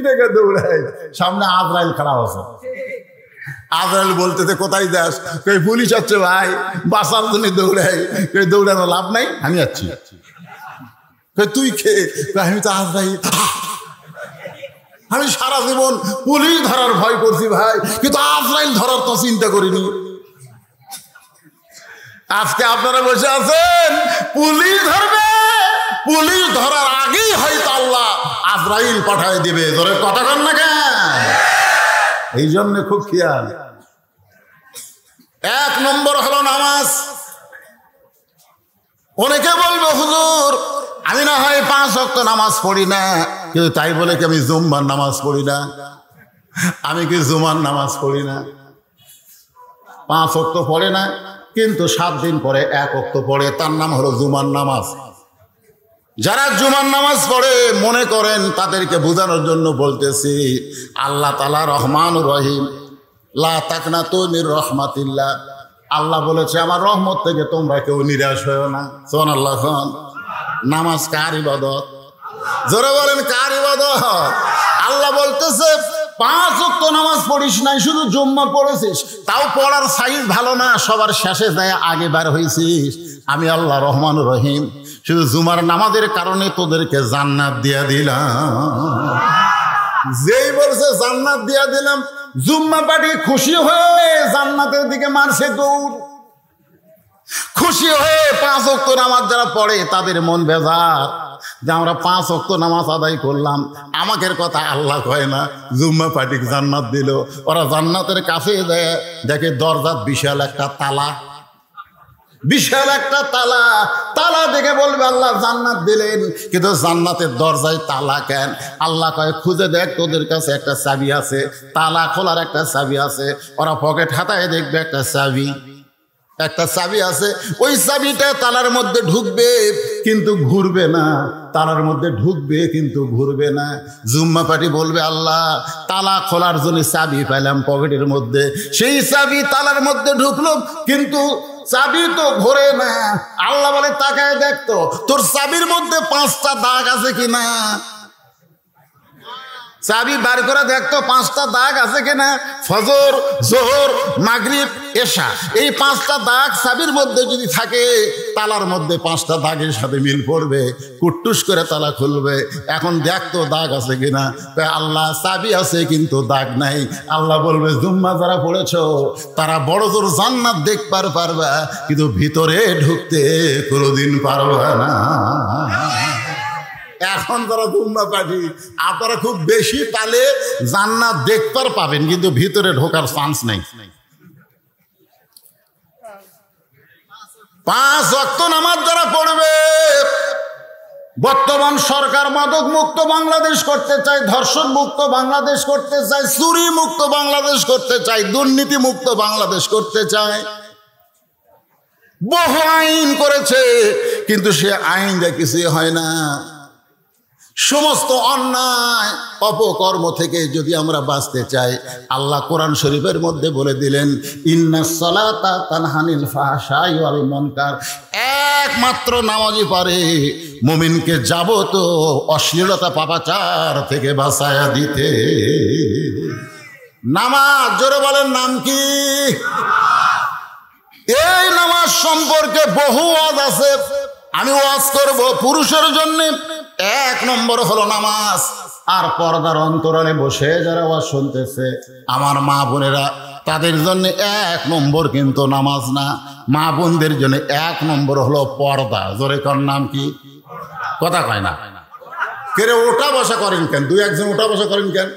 রেখে দৌড়াই, সামনে আজরাইল খাড়া আছে। আজরাইল বলতেছে কোথায় যাস? কই পুলিশ আছে ভাই, বাঁচার জন্য দৌড়াই। কই দৌড়ানো লাভ নাই, আমি যাচ্ছি। কই তুই খেয়ে? আমি তো আজরাইল। আমি সারা জীবন পুলিশ ধরার ভয় করছি ভাই, কিন্তু আজরাইল ধরার তো চিন্তা করিনি। আজকে আপনারা বসে আছেন, পুলিশ ধরবে, পুলিশ ধরার আগেই হয়তো আল্লাহ আজরাইল পাঠায় দিবে। ধরে কথা কন না কেন? এই জন্য খুব খেয়াল। 1 নম্বর হলো নামাজ। অনেকে বলবো হুজুর আমি না হয় 5 ওয়াক্ত নামাজ পড়ি না, কিন্তু তাই বলে কি আমি জুম্মার নামাজ পড়ি না? আমি কি জুমার নামাজ পড়ি না? 5 ওয়াক্ত পড়ে না, কিন্তু 7 দিন পরে 1 ওয়াক্ত পড়ে, তার নাম হলো জুমার নামাজ। যারা জুমার নামাজ পড়ে মনে করেন তাদেরকে বোঝানোর জন্য বলতেছি, আল্লাহ তাআলা রহমানুর রহিম, লা তাকনাতু মির রাহমাতিল্লাহ। আল্লাহ বলেছে আমার রহমত থেকে তোমরা কেউ নিরাশ হয়ো না। সুবহানাল্লাহ। নামাজ কার ইবাদত? জোরে বলেন কার ইবাদত? আল্লাহ বলতেছে 5 ওয়াক্ত নামাজ পড়িস নাই, শুধু জুম্মা পড়েছিস, তাও পড়ার সাইজ ভালো না, সবার শেষে যায় আগে বার হয়েছিস। আমি আল্লাহ রহমানুর রহিম, শুধু জুমার নামাজের কারণে তোদেরকে জান্নাত দিয়া দিলাম। যেই বলছে জান্নাত দিয়া দিলাম, জুম্মা পাটি খুশি হয়ে জান্নাতের দিকে মারছে দৌড়। খুশি হয়ে 5 ওয়াক্ত নামাজ যারা পড়ে তাদের মন বেজার যে আমরা 5 ওয়াক্ত নামাজ আদায় করলাম, আমাদের কথা আল্লাহ কয় না, জুম্মা পাটিক জান্নাত দিল। ওরা জান্নাতের কাছে যায়, দেখে দরজার বিশাল একটা তালা, বিশাল একটা তালা। তালা দেখে বলবে আল্লাহ জান্নাত দিলেন, কিন্তু জান্নাতের দরজায় তালা কেন? আল্লাহ কয় খুঁজে দেখ, তোদের কাছে একটা চাবি আছে, তালা খোলার একটা চাবি আছে। ওরা পকেট হাতায় দেখবে একটা চাবি, একটা চাবি আছে, ওই চাবিটা তালার মধ্যে ঢুকবে কিন্তু ঘুরবে না, তালার মধ্যে ঢুকবে কিন্তু ঘুরবে না। জুম্মা পাটি বলবে আল্লাহ তালা খোলার জন্য চাবি পাইলাম পকেটের মধ্যে, সেই চাবি তালার মধ্যে ঢুকলো কিন্তু চাবি তো ঘোরে না। আল্লাহ বলে তাকায় দেখতো তোর চাবির মধ্যে 5টা দাগ আছে কিনা, চাবি বার করে দেখতো 5টা দাগ আছে কিনা। ফজর, জোহর, মাগরিব, এশা, এই 5টা দাগ চাবির মধ্যে যদি থাকে, তালার মধ্যে 5টা দাগের সাথে মিল পড়বে, কুট্টুস করে তালা খুলবে। এখন দেখতো দাগ আছে কিনা। আল্লাহ চাবি আছে কিন্তু দাগ নাই। আল্লাহ বলবে জুম্মা যারা পড়েছো তারা বড় জোর জান্নাত দেখবার পারবা, কিন্তু ভিতরে ঢুকতে কোনোদিন পারবা না। এখন যারা জুম্মা পাঠি আপনারা খুব বেশি তালে জান্নাত দেখবার পাবেন, কিন্তু ভিতরে ঢোকার চান্স নাই। 5 ওয়াক্ত নামাজ যারা পড়বে, বর্তমান সরকার মাদক মুক্ত বাংলাদেশ করতে চায়, ধর্ষণ মুক্ত বাংলাদেশ করতে চায়, চুরি মুক্ত বাংলাদেশ করতে চায়, দুর্নীতি মুক্ত বাংলাদেশ করতে চায়। বহু আইন করেছে, কিন্তু সে আইন দিয়ে কিছুই হয় না। সমস্ত অন্যায় অপকর্ম থেকে যদি আমরা বাঁচতে চাই, আল্লাহ কোরআন শরীফের মধ্যে বলে দিলেন ইন্নাস সালাতা তানহা আনিল ফাহশাই ওয়াল মুনকার। একমাত্র নামাজই পারে মুমিনকে যাবতীয় অশ্লীলতা পাপাচার থেকে বাঁচায়া দিতে। নামাজ, জোরে বলেন নাম কি? এই নামাজ সম্পর্কে বহু ওয়াজ আছে, আমি ওয়াজ করব পুরুষের জন্য। 1 নম্বর হলো নামাজ। আর পর্দার অন্তরালে বসে যারা ওয়াজ শুনতেছে আমার মা বোনেরা, তাদের জন্য 1 নম্বর কিন্তু নামাজ না, মা বোনদের জন্য 1 নম্বর হলো পর্দা। জোরে কর নাম কি? কথা কয় না কেরে? ওটা বসা করেন কেন? 2-1 জন ওটা বসা করেন কেন?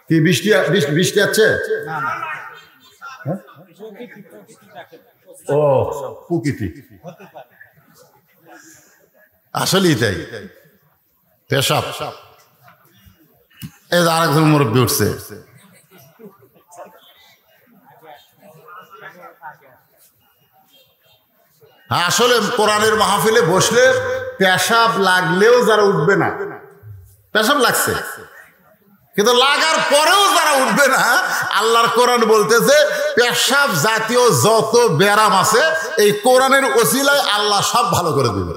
কি বৃষ্টি বৃষ্টি আছে? ও প্রকৃতি আসলেই তাই। পেশাব, এই যে আরেকজন মুরব্বী উঠছে, আসলে কোরআনের মাহফিলে বসলে পেশাব লাগলেও যারা উঠবে না, পেশাব লাগছে কিন্তু লাগার পরেও যারা উঠবে না, আল্লাহর কোরআন বলতেছে পেশাব জাতীয় যত ব্যারাম আছে এই কোরআনের ওসিলায় আল্লাহ সব ভালো করে দেবে।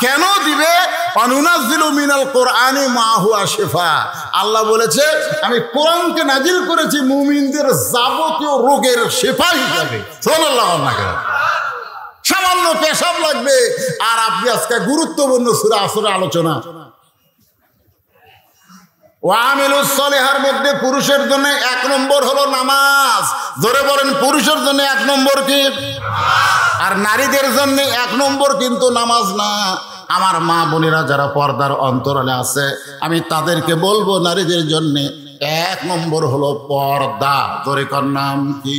কেন দিবে? অনুনাজ্জিলু মিনাল কোরআনি মা হুয়া শিফা। আল্লাহ বলেছে আমি কোরআনকে নাজিল করেছি মুমিনদের যাবতীয় রোগের শিফা হিসাবে। সাল্লাল্লাহু আলাইহি ওয়াসাল্লাম। সামান্য পেশাব লাগবে আর আপনি আজকে গুরুত্বপূর্ণ সূরা আসরের আলোচনা। ওয়ামিলুস সলিহার মধ্যে পুরুষের জন্য 1 নম্বর হলো নামাজ। ধরে বলেন পুরুষের জন্য 1 নম্বর কি? আর নারীদের জন্য 1 নম্বর কিন্তু নামাজ না। আমার মা বোনেরা যারা পর্দার অন্তরালে আছে আমি তাদেরকে বলবো নারীদের জন্য 1 নম্বর হলো পর্দা। ধরে কর নাম কি?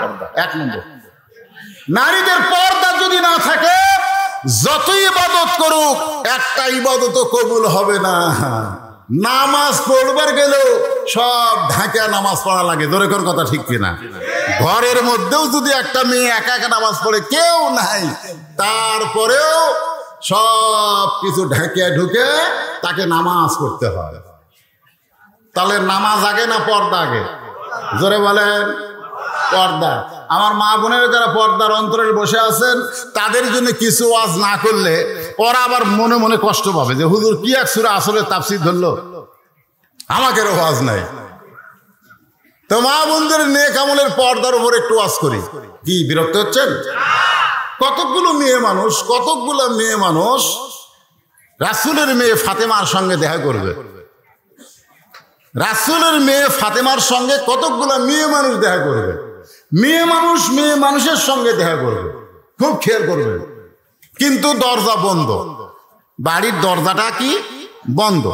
পর্দা 1 নম্বর। নারীদের পর্দা যদি না থাকে যতই ইবাদত করুক একটা ইবাদত কবুল হবে না। নামাজ পড়বার গেলেও সব ঢাকা নামাজ পড়া লাগে। ধরে কোন কথা ঠিক কিনা? ঘরের মধ্যেও যদি একটা মেয়ে একা একা নামাজ পড়ে কেউ নাই, তারপরেও সব কিছু ঢাকিয়া ঢুকে তাকে নামাজ পড়তে হয়। তাহলে নামাজ আগে না পর্দা আগে? জোরে বলেন পর্দা। আমার মা বোনেরা যারা পর্দার অন্তরে বসে আছেন তাদের জন্য কিছু ওয়াজ না করলে ওরা আবার মনে মনে কষ্ট পাবে যে হুজুর কি এক সূরা আসলে তাফসীর ধরলো, আমাকে ওয়াজ নাই। তো মা বোনদের নেক আমলের পর্দার উপর একটু ওয়াজ করি। কি বিরক্ত হচ্ছেন? কতগুলো মেয়ে মানুষ রাসূলের মেয়ে ফাতেমার সঙ্গে দেখা করবে। রাসূলের মেয়ে ফাতেমার সঙ্গে কতগুলো মেয়ে মানুষ দেখা করবে। মেয়ে মানুষের সঙ্গে দেখা করবে, খুব খেয়াল করবে। কিন্তু দরজা বন্ধ, বাড়ির দরজাটা কি বন্ধ।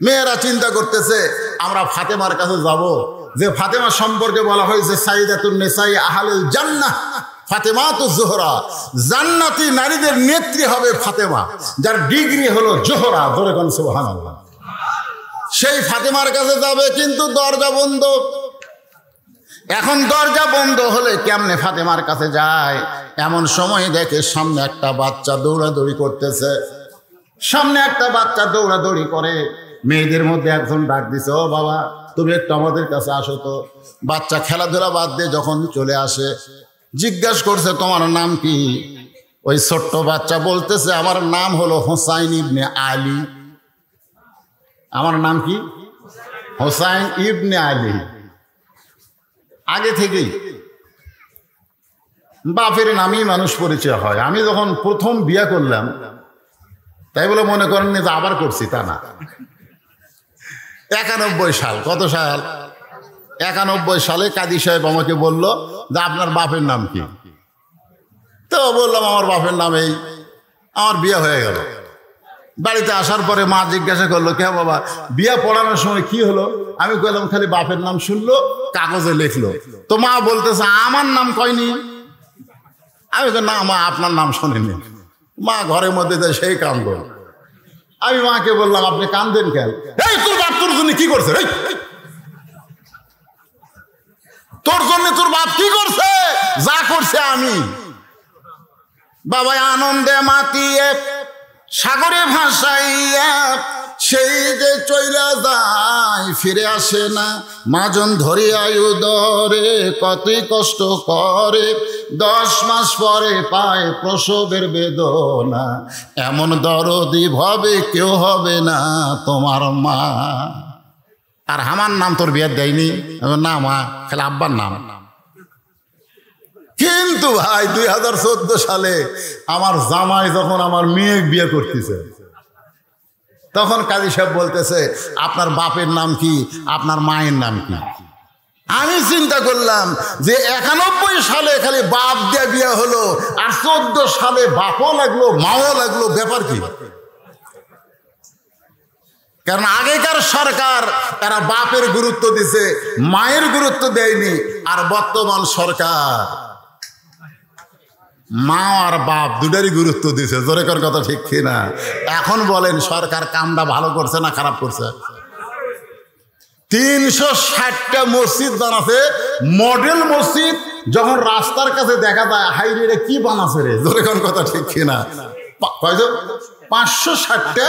মেয়েরা চিন্তা করতেছে আমরা ফাতেমার কাছে যাব, যে ফাতেমা সম্পর্কে বলা হয়েছে সাইয়্যিদাতুন নিসাই আহলিল জান্নাহ ফাতেমাতুজ জোহরা, জান্নাতি নারীদের নেত্রী হবে ফাতেমা, যার ডিগ্রি হলো জোহরা। ধরে কোন সুবহানাল্লাহ। সেই ফাতেমার কাছে যাবে কিন্তু দরজা বন্ধ। এখন দরজা বন্ধ হলে কেমনে ফাতেমার কাছে যায়? এমন সময় দেখে সামনে একটা বাচ্চা দৌড়াদৌড়ি করতেছে। সামনে একটা বাচ্চা দৌড়াদৌড়ি করে। মেয়েদের মধ্যে একজন ডাক দিছে, ও বাবা তুমি একটু আমাদের কাছে আসো তো। বাচ্চা খেলাধুলা বাদ দিয়ে যখন চলে আসে জিজ্ঞাসা করছে তোমার নাম কি? ওই ছোট্ট বাচ্চা বলতেছে আমার নাম হলো হুসাইন ইবনে আলী। আমার নাম কি? হুসাইন ইবনে আলী। আগে থেকেই বাপের নামেই মানুষ পরিচয় হয়। আমি যখন প্রথম বিয়ে করলাম তাই বলে মনে করেননি যে আবার করছি, তা না। 91 সাল, কত সাল? 91 সালে কাজী সাহেব আমাকে বলল যে আপনার বাপের নাম কি? তো বললাম আমার বাপের নাম এই। আমার বিয়ে হয়ে গেল। বাড়িতে আসার পরে মা জিজ্ঞাসা করলো কে বাবা বিয়ে পড়ানোর সময় কি হলো? আমি বললাম খালি বাপের নাম শুনলো, কাগজে লিখলো। তো মা বলতেছে আমার নাম কয়নি। আমি তো না মা আপনার নাম শোনেনি। মা ঘরের মধ্যে সেই কাম করল। আমি মাকে বললাম আপনি কান্দেন কেন? এই তোর বাপ তোর জন্য কি করছে? তোর জন্য তোর বাপ কি করছে? যা করছে আমি। বাবা আনন্দে মাতিয়ে সাগরে ভাসাইয়া সেই যে চইলা যায় ফিরে আসে না। মাজন ধরিয়া উদরে কতই কষ্ট করে, 10 মাস পরে পায় প্রসবের বেদনা। এমন দরদি ভাবে কেউ হবে না তোমার মা। আর আমার নাম তোর বিয়ে দেয়নি? না মা, খালি আব্বার নাম। কিন্তু ভাই 2014 সালে আমার জামাই যখন আমার মেয়ে বিয়ে করতেছে তখন কাজী সাহেব বলতেছে আপনার বাপের নাম কি, আপনার মায়ের নাম কি? আমি চিন্তা করলাম যে 91 সালে খালি বাপ দিয়ে বিয়ে হলো, আর 14 সালে বাপও লাগলো মাও লাগলো, ব্যাপার কি? কারণ আগেকার সরকার এরা বাপের গুরুত্ব দিছে, মায়ের গুরুত্ব দেয়নি। আর বর্তমান সরকার মা আর বাপ দুটারই গুরুত্ব দিছে। জোরে কর কথা ঠিক কিনা? এখন বলেন সরকার কামটা ভালো করছে না খারাপ করছে? 360টা মসজিদ বানাছে, মডেল মসজিদ। যখন রাস্তার কাছে দেখা যায় হাই রে কি বানাছে রে, জোরে কর কথা ঠিক কিনা? 560টা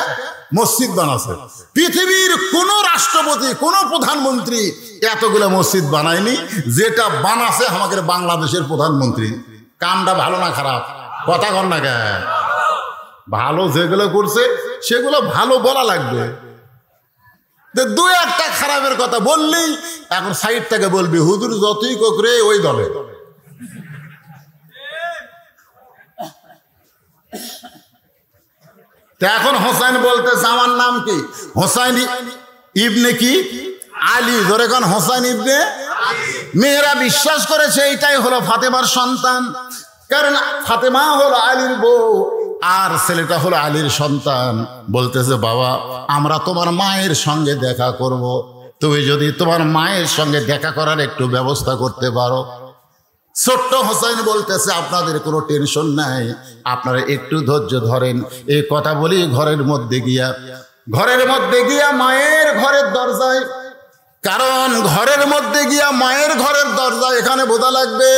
মসজিদ বানাছে। পৃথিবীর কোন রাষ্ট্রপতি কোন প্রধানমন্ত্রী এতগুলো মসজিদ বানায়নি যেটা বানাছে আমাদের বাংলাদেশের প্রধানমন্ত্রী। কামটা ভালো না খারাপ? কথা কর না কেন? ভালো যেগুলো করছে সেগুলো ভালো বলা লাগবে। দু একটা খারাপের কথা বললেই এখন সাইড থেকে বলবি হুজুর যতই কোকরে ওই দলে। এখন হোসাইন বলতেছে আমার নাম কি? হোসাইন ইবনে কি আলী। ধরে কোন হোসাইন ইবনে। মেয়েরা বিশ্বাস করেছে এইটাই হলো ফাতেমার সন্তান, কারণ ফাতেমা হলো আলীর বউ আর ছেলেটা হলো আলীর সন্তান। বলতেছে বাবা আমরা তোমার মায়ের সঙ্গে দেখা করব, তুমি যদি তোমার মায়ের সঙ্গে দেখা করার একটু ব্যবস্থা করতে পারো। ছোট্ট হোসাইন বলতেছে আপনাদের কোনো টেনশন নাই, আপনারা একটু ধৈর্য ধরেন। এই কথা বলি ঘরের মধ্যে গিয়া মায়ের ঘরের দরজায়, কারণ ঘরের মধ্যে গিয়া মায়ের ঘরের দরজা এখানে বোঝা লাগবে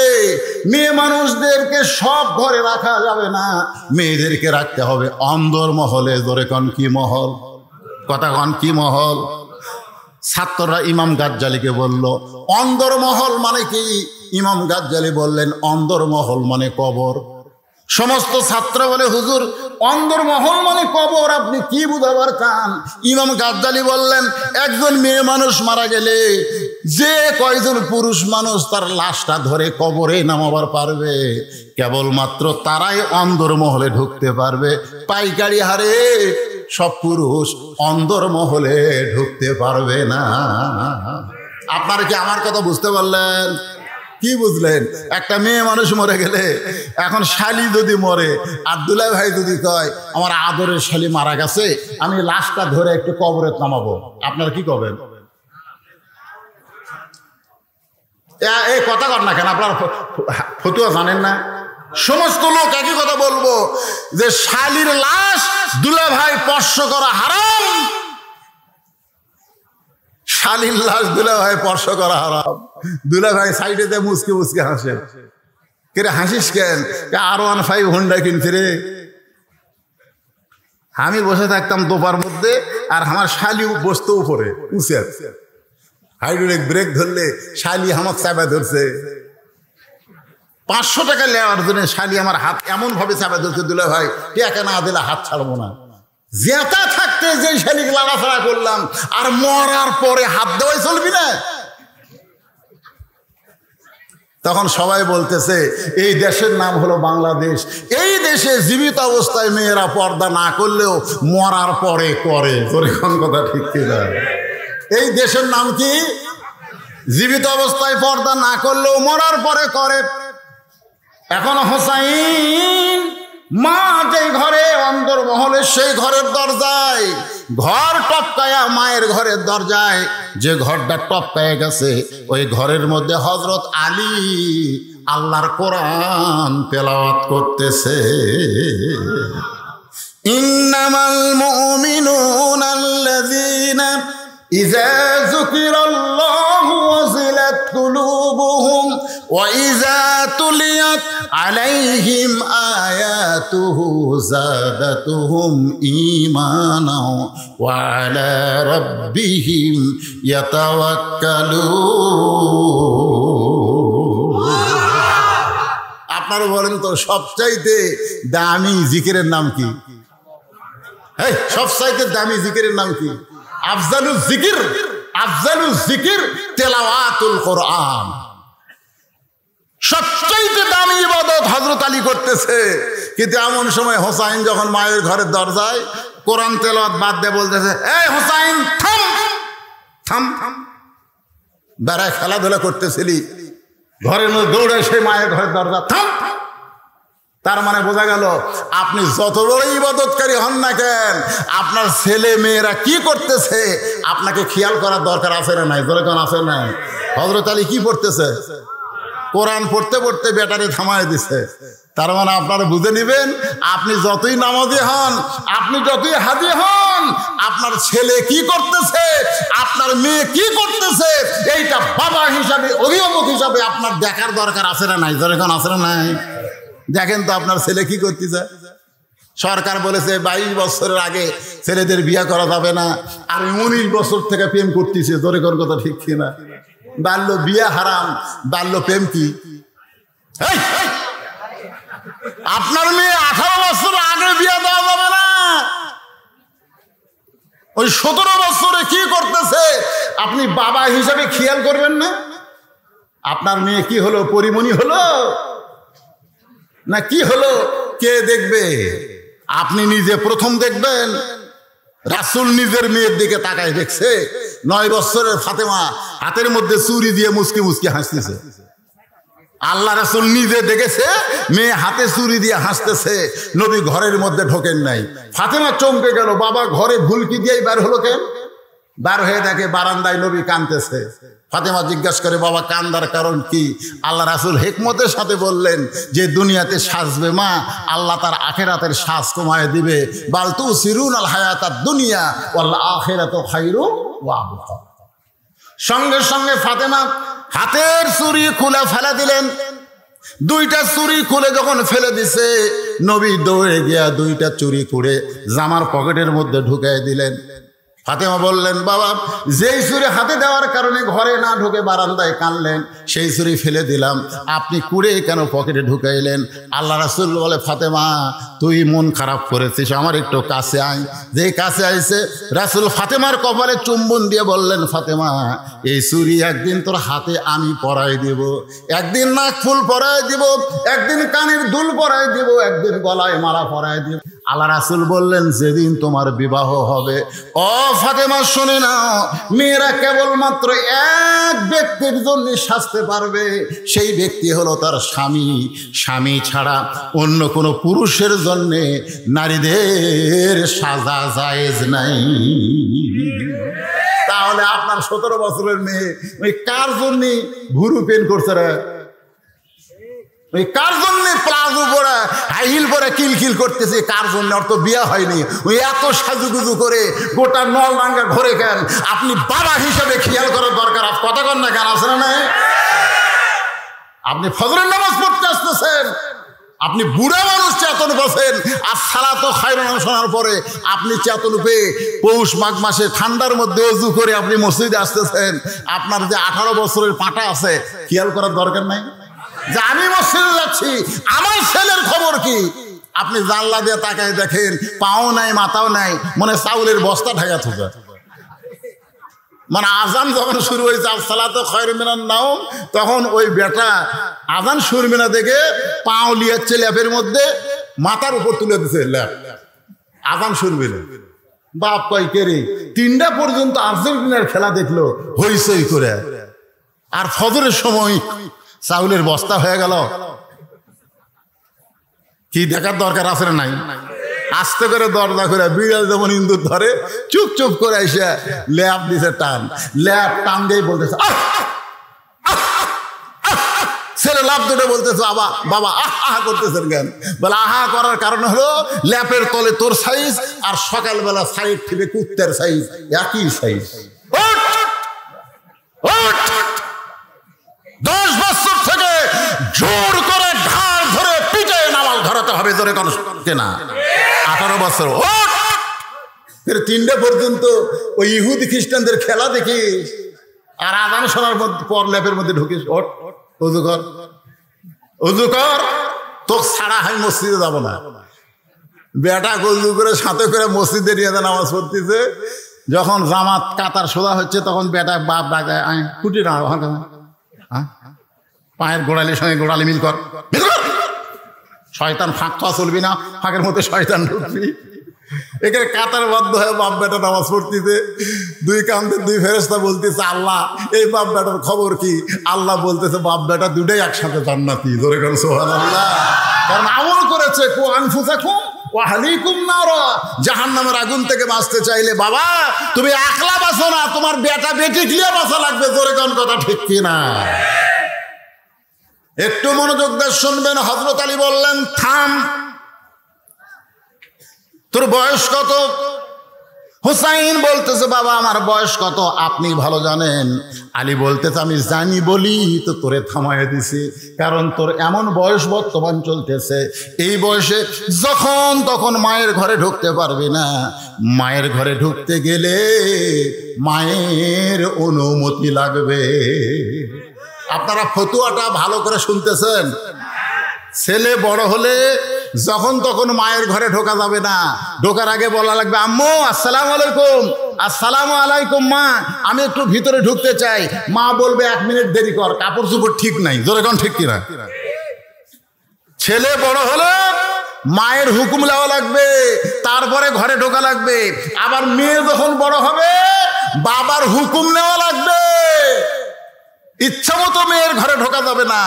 মেয়ে মানুষদেরকে সব ঘরে রাখা যাবে না, মেয়েদেরকে রাখতে হবে অন্দর মহলে। ধরে কন কি মহল? কথা কন কি মহল? ছাত্ররা ইমাম গাজ্জালিকে বলল অন্দরমহল মানে কি? ইমাম গাজ্জালি বললেন অন্দরমহল মানে কবর। সমস্ত ছাত্র বলে হুজুর অন্দরমহল মানে কবর, আপনি কি বুঝাবার চান? ইমাম গাজ্জালি বললেন একজন মেয়ে মানুষ মারা গেলে যে কয়জন পুরুষ মানুষ তার লাশটা ধরে কবরে নামাবার পারবে কেবলমাত্র তারাই অন্দরমহলে ঢুকতে পারবে। পাইকারি হারে সব পুরুষ অন্দরমহলে ঢুকতে পারবে না। আপনারা কি আমার কথা বুঝতে পারলেন? কি বুঝলেন? একটা মেয়ে মানুষ মরে গেলে এখন শালি যদি মরে আর দুলাই ভাই যদি কয় আমার আদরের শালি মারা গেছে, আমি লাশটা ধরে একটু কবরে নামাবো, আপনারা কি করবেন? এই কথা কর না কেন? আপনারা ফতুয়া জানেন না? সমস্ত লোক একই কথা বলবো যে শালির লাশ দুলা ভাই স্পর্শ করা হারাম, শালির লাশ দুলা ভাই স্পর্শ করা হারাম। দুলা ভাই সাইডে মুসকে মুসকে হাসে, কে হাসিস কেন? R15 হোন্ডা কিনছে রে। আমি বসে থাকতাম দোপার মধ্যে আর আমার শালি বসতো উপরে উঁচে, হাইড্রোলিক ব্রেক ধরলে শালি আমার চাপা ধরছে। 500 টাকা নেওয়ার জন্য শালি আমার হাত এমন ভাবে চাপা ধরছে, দুলা ভাই টাকা না দিলে হাত ছাড়বো না। জেতা থাকতে যে শালিকে লাড়াছাড়া করলাম আর মরার পরে হাত দেওয়াই চলবি না। তখন সবাই বলতেছে এই দেশের নাম হলো বাংলাদেশ, এই দেশে জীবিত অবস্থায় মেয়েরা পর্দা না করলেও মরার পরে করে। তোর কোন কথা ঠিক কিনা? এই দেশের নাম কি? জীবিত অবস্থায় পর্দা না করলেও মরার পরে করে। এখন হোসাইন মা যে ঘরে অন্দরমহলে সেই ঘরের দরজায়, ঘর টপকায়া মায়ের ঘরের দরজায় যে ঘরটা টপকায় গেছে ওই ঘরের মধ্যে হযরত আলী আল্লাহর কোরআন তেলাওয়াত করতেছে। ইন্নামাল মুমিনুনা আল্লাযীনা ইযা যুকিরাল্লাহু ওয়াজিলাত কুলুবুহুম ওয়া ইযা তুলিয়াত আলাইহিম আয়াতুহু যাদাতুহুম ঈমানা ওয়া আলা রাব্বিহিম ইয়াতাওয়াক্কালুন। আপনারা বলেন তো সবচাইতে দামি জিকিরের নাম কি? এই সবচাইতে দামি জিকিরের নাম কি? আফজালুল জিকির তেলাওয়াতুল কোরআন। সবচাইতে দামি ইবাদত হযরত আলী করতেছে। কিন্তু এমন সময় হোসাইন যখন মায়ের ঘরের দরজায় কোরআন তেলাওয়াত বাদ দিয়ে বলতেছে এই হোসাইন থাম থাম থাম, বেড়ায় খেলাধুলা করতেছিলি, ঘরের মধ্যে দৌড়ে সেই মায়ের ঘরের দরজা থাম। তার মানে বোঝা গেল আপনি যত বড় ইবাদতকারী হন না কেন, আপনার ছেলে মেয়েরা কি করতেছে আপনাকে খেয়াল করার দরকার আছে না নাই? দরকার আছে না? হযরত আলী কি পড়তেছে? কোরআন পড়তে পড়তে ব্যাটারি থামায় দিছে। তার মানে আপনারা বুঝে নেবেন আপনি যতই নামাজি হন, আপনি যতই হাজি হন, আপনার ছেলে কি করতেছে, আপনার মেয়ে কি করতেছে, এইটা বাবা হিসাবে অভিভাবক হিসাবে আপনার দেখার দরকার আছে না নাই? দরকার আছে না নাই? দেখেন তো আপনার ছেলে কি করতেছে। সরকার বলেছে 22 বছরের আগে ছেলেদের বিয়ে করা যাবে না, আর 19 বছর থেকে প্রেম করতেছে। ধরে কোন কথা ঠিক কিনা? বাল্য বিয়ে হারাম, বাল্য প্রেম কি? আপনার মেয়ে 18 বছর আগে বিয়ে দেওয়া যাবে না। ওই 17 বছরে কি করতেছে আপনি বাবা হিসাবে খেয়াল করবেন না? আপনার মেয়ে কি হলো, পরিমণি হলো না কি হলো, কে দেখবে? আপনি নিজে প্রথম দেখবেন? রাসূল নিজের মেয়ের দিকে তাকায় দেখছে। 9 বছরের ফাতেমা হাতের মধ্যে চুরি দিয়ে মুসকি মুসকি হাসতেছে। আল্লাহ রাসূল নিজে দেখেছে মেয়ে হাতে চুরি দিয়ে হাসতেছে। নবী ঘরের মধ্যে ঢোকেন নাই। ফাতেমা চমকে গেল, বাবা ঘরে ভুলকি দিয়েই বের হলো কেন? বার হয়ে দেখে বারান্দায় নবী কাঁদতেছে। ফাতেমা জিজ্ঞাসা করে, বাবা কান্দার কারণ কি? আল্লাহ রাসূল হিকমতের সাথে বললেন যে দুনিয়াতে সাজবে মা, আল্লাহ তার আখিরাতের সাজ কমায় দিবে। বাল তুসিরুনাল হায়াতাদ দুনিয়া ওয়াল আখিরাতু খায়রু ওয়া আবকা। সঙ্গে সঙ্গে ফাতেমা হাতের চুরি খুলে ফেলে দিলেন। 2টা চুরি খুলে যখন ফেলে দিছে, নবী দৌড়ে গিয়া 2টা চুরি করে জামার পকেটের মধ্যে ঢুকাই দিলেন। ফাতেমা বললেন, বাবা যেই চুরি হাতে দেওয়ার কারণে ঘরে না ঢুকে বারান্দায় কানলেন, সেই চুরি ফেলে দিলাম, আপনি কুড়ে কেন পকেটে ঢুকাইলেন? আল্লাহ রাসূল বলে, ফাতেমা তুই মন খারাপ করেছিস, আমার একটু কাছে আয়। যেই কাছে আইছে রাসূল ফাতেমার কপালে চুম্বন দিয়ে বললেন, ফাতেমা এই চুরি একদিন তোর হাতে আমি পরাই দেব, একদিন নাক ফুল পরাই দিব, একদিন কানের দুল পরাই দিব, একদিন গলায় মালা পরাই দিব। আল্লাহ রাসূল বললেন, যেদিন তোমার বিবাহ হবে ও ফাতেমা শুনে নাও, মেয়েরা কেবলমাত্র এক ব্যক্তির জন্য সাজতে পারবে, সেই ব্যক্তি হলো তার স্বামী। স্বামী ছাড়া অন্য কোনো পুরুষের জন্যে নারীদের সাজা জায়েজ নাই। তাহলে আপনার 17 বছরের মেয়ে ওই কার জন্য ভুরু পেন করছে রে? ওই কার জন্য প্লাজো পরে হাই হিল পরে কিলকিল করতেছে? কার জন্য? ওর তো বিয়ে হয়নি। ওই এত সাজুগুজু করে গোটা নলডাঙ্গা ঘরে কেন? আপনি বাবা হিসেবে খেয়াল করার দরকার। কথা কন না কেন? আসলে না, আপনি ফজরের নামাজ পড়তে আসতেছেন, আপনি বুড়া মানুষ চেতন বসেন, আর সালাতো খায়রুন শোনার পরে আপনি চেতন পেয়ে পৌষ মাঘ মাসে ঠান্ডার মধ্যে ওযু করে আপনি মসজিদে আসতেছেন। আপনার যে 18 বছরের পাটা আছে, খেয়াল করার দরকার নাই যে আমি মসজিদে যাচ্ছি, আমার ছেলের খবর কি? আপনি জানলা দিয়ে তাকায় দেখেন, পাও নাই মাথাও নাই, মনে চাউলের বস্তা ঢাকা থাকে। মানে আজান যখন শুরু হয়েছে আসসালাতু খায়রুম মিনান নাওম, তখন ওই বেটা আজান শুরু মিনা দেখে পাও লিয়াচ্ছে ল্যাপের মধ্যে, মাথার উপর তুলে দিচ্ছে ল্যাপ। আজান শুনবে না। বাপ কয় কে রে? 3টা পর্যন্ত আর্জেন্টিনার খেলা দেখলো হইচই করে, আর ফজরের সময় চাউলের বস্তা হয়ে গেল। কি দেখার দরকার আছে না? নাই। আস্তে করে দরজা করে বিড়াল যেমন ইন্দুর ধরে চুপ চুপ করে এসে ল্যাপ দিছে টান। ল্যাপ টান দিয়ে বলতেছে, ছেলে লাভ দুটো বলতেছে, বাবা বাবা আহা করতেছেন কেন? বলে আহা করার কারণ হলো ল্যাপের তলে তোর সাইজ আর সকালবেলা সাইড থেকে কুত্তের সাইজ একই সাইজ। 10 বছর থেকে জোর করে ঢাল ধরে পিঠে নামাল ধরাতে হবে, ধরে কোন কেনা 18 বছর। 3টে পর্যন্ত ওই ইহুদি খ্রিস্টানদের খেলা দেখিস, আর আজান শোনার পর ল্যাপের মধ্যে ঢুকিস। অজু কর, অজু কর, তোকে ছাড়া আমি মসজিদে যাবো না। বেটা গজু করে সাথে করে মসজিদে নিয়ে নামাজ পড়তেছে। যখন জামাত কাতার সোজা হচ্ছে, তখন বেটা বাপ ডাকে, কুটি না পায়ের গোড়ালির সঙ্গে গোড়ালি মিল কর। শয়তান ফাঁক তো চলবি না, ফাঁকের মধ্যে শয়তান ঢুকবি। এখানে কাতার বাধ্য হয়ে বাপ বেটা নামাজ পড়তেছে। 2 কান্দে 2 ফেরেশতা বলতেছে, আল্লাহ এই বাপ বেটার খবর কি? আল্লাহ বলতেছে, বাপ বেটা দুটাই একসাথে জান্নাতি। ধরে গেল সুবহানাল্লাহ। কারণ আমল করেছে, কু আনফুসাকুম ওয়া আহলিকুম নারা, জাহান্নামের আগুন থেকে বাঁচতে চাইলে বাবা তুমি একলা বাঁচো না, তোমার বেটা বেটি ক্লিয়া বাঁচা লাগবে। ধরে কোন কথা ঠিক কিনা? একটু মনোযোগ দিয়ে শুনবেন। হযরত আলী বললেন, থাম, তোর বয়স কত? হুসাইন বলতেছে, বাবা আমার বয়স কত আপনি ভালো জানেন। আলী বলতেছে, আমি জানি বলি তো তোরে থামাইয়া দিছি, কারণ তোর এমন বয়স বর্তমান চলতেছে, এই বয়সে যখন তখন মায়ের ঘরে ঢুকতে পারবি না। মায়ের ঘরে ঢুকতে গেলে মায়ের অনুমতি লাগবে। আপনারা ফতুয়াটা ভালো করে শুনতেছেন? ছেলে বড় হলে যখন তখন মায়ের ঘরে ঢোকা যাবে না। ঢোকার আগে বলা লাগবে, আম্মু আসসালামু আলাইকুম। আসসালামু আলাইকুম মা, আমি একটু ভিতরে ঢুকতে চাই। মা বলবে 1 মিনিট দেরি কর, কাপড় চোপড় ঠিক নাই। জোরে কোন ঠিক কিনা? ছেলে বড় হলে মায়ের হুকুম নেওয়া লাগবে, তারপরে ঘরে ঢোকা লাগবে। আবার মেয়ে যখন বড় হবে বাবার হুকুম নেওয়া লাগবে। ইচ্ছা মতো মেয়ের ঘরে ঢোকা যাবে না,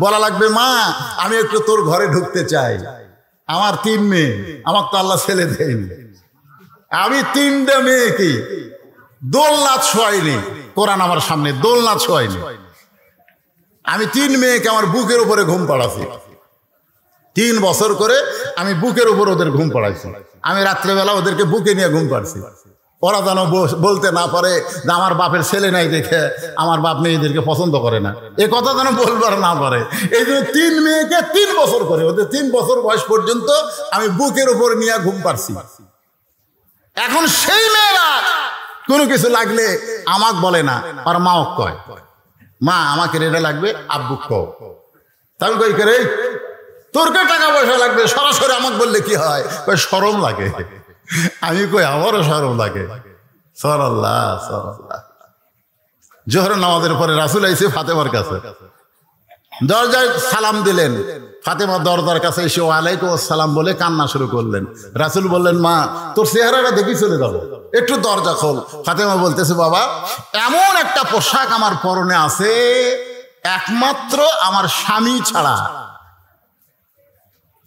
বলা লাগবে মা আমি একটু তোর ঘরে ঢুকতে চাই। আমার 3 মেয়ে, আমার তো আল্লাহ ছেলে দেয়নি। আমি 3টে মেয়েকে দোলনা ছোঁয়াইনি, কোরআন আমার সামনে দোলনা ছোঁয়াইনি। আমি 3 মেয়েকে আমার বুকের উপরে ঘুম পাড়াছি। 3 বছর করে আমি বুকের উপর ওদের ঘুম পাড়াইছি। আমি রাত্রেবেলা ওদেরকে বুকে নিয়ে ঘুম পাড়ছি। ওরা যেন বলতে না পারে যে আমার বাপের ছেলে নাই দেখে আমার বাপ মেয়েদেরকে পছন্দ করে না, এ কথা যেন বলবার না পারে। এই জন্য 3 মেয়েকে 3 বছর করে, ওদের 3 বছর বয়স পর্যন্ত আমি বুকের উপর নিয়ে ঘুম পাড়ছি। এখন সেই মেয়েরা কোনো কিছু লাগলে আমাকে বলে না, আর মাও কয়, মা আমাকে এটা লাগবে, আব্বু কও। তাই কই করে তোর কে টাকা পয়সা লাগবে, সরাসরি আমাকে বললে কি হয়? শরম লাগে। আমি কই আমারও শরম লাগে। সাল্লাল্লাহ সাল্লাল্লাহ। জোহরের নামাজের পরে রাসূল আইছে ফাতেমার কাছে, দরজায় সালাম দিলেন। ফাতেমা দরজার কাছে এসে ওয়ালাইকুম আসসালাম বলে কান্না শুরু করলেন। রাসূল বললেন, মা তোর চেহারাটা দেখি চলে যাবো, একটু দরজা খোল। ফাতেমা বলতেছে, বাবা এমন একটা পোশাক আমার পরনে আছে একমাত্র আমার স্বামী ছাড়া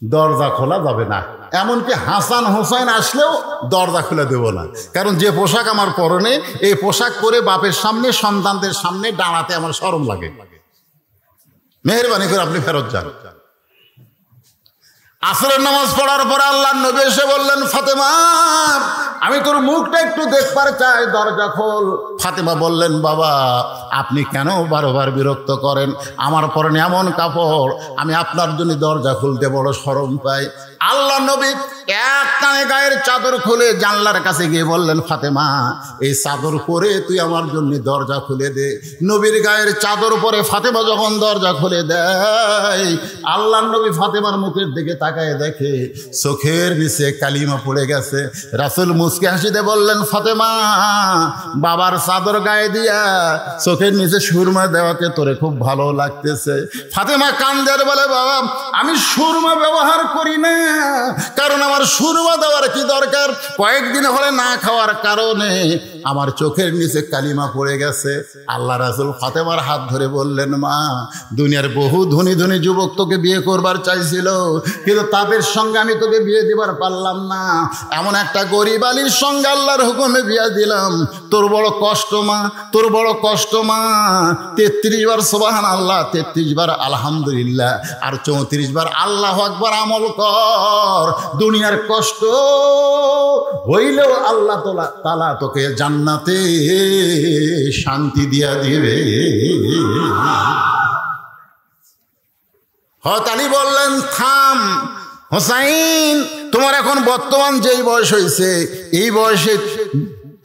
দরজা খোলা যাবে না। এমনকি হাসান হোসেন আসলেও দরজা খুলে দেব না, কারণ যে পোশাক আমার পরনে, এই পোশাক পরে বাপের সামনে সন্তানদের সামনে দাঁড়াতে আমার শরম লাগে। মেহেরবানি করে আপনি ফেরত যান। আসরের নামাজ পড়ার পরে আল্লাহর নবী এসে বললেন, ফাতেমা আমি তোর মুখটা একটু দেখবার চাই, দরজা খোল। ফাতেমা বললেন, বাবা আপনি কেন বারবার বিরক্ত করেন? আমার পরনে এমন কাপড়, আমি আপনার জন্য দরজা খুলতে বড় শরম পাই। আল্লাহর নবী এক টানে গায়ের চাদর খুলে জানলার কাছে গিয়ে বললেন, ফাতেমা এই চাদর পরে তুই আমার জন্য দরজা খুলে দে। নবীর গায়ের চাদর পরে ফাতেমা যখন দরজা খুলে দেয়, আল্লাহর নবী ফাতেমার মুখের দিকে তাকায় দেখে চোখের নিচে কালিমা পড়ে গেছে। রাসূল মুস্কি হাসিতে বললেন, ফাতেমা বাবার চাদর গায়ে দিয়া চোখের নিচে সুরমা দেওয়াতে তোরে খুব ভালো লাগতেছে। ফাতেমা কান্দের বলে, বাবা আমি সুরমা ব্যবহার করি না, কারণ আমার সুরমা দেওয়ার কি দরকার? কয়েকদিন হলে না খাওয়ার কারণে আমার চোখের নিচে কালিমা পড়ে গেছে। আল্লাহ রাসূল ফাতেমার হাত ধরে বললেন, মা দুনিয়ার বহু ধনী ধনী যুবক তোকে বিয়ে করবার চাইছিল, কিন্তু তাদের সঙ্গে আমি তোকে বিয়ে দিবার পারলাম না। এমন একটা গরিব আলীর সঙ্গে আল্লাহর হুকুমে বিয়ে দিলাম। তোর বড় কষ্ট মা, তোর বড় কষ্ট মা। 33 বার সুবহানাল্লাহ, 33 বার আলহামদুলিল্লাহ, আর 34 বার আল্লাহু আকবার আমল কর। দুনিয়ার কষ্ট হইলেও আল্লাহ তাআলা তোকে জান্নাতে শান্তি দিয়া দিবে। হযরত আলী বললেন, থাম হোসাইন, তোমার এখন বর্তমান যেই বয়স হয়েছে, এই বয়সে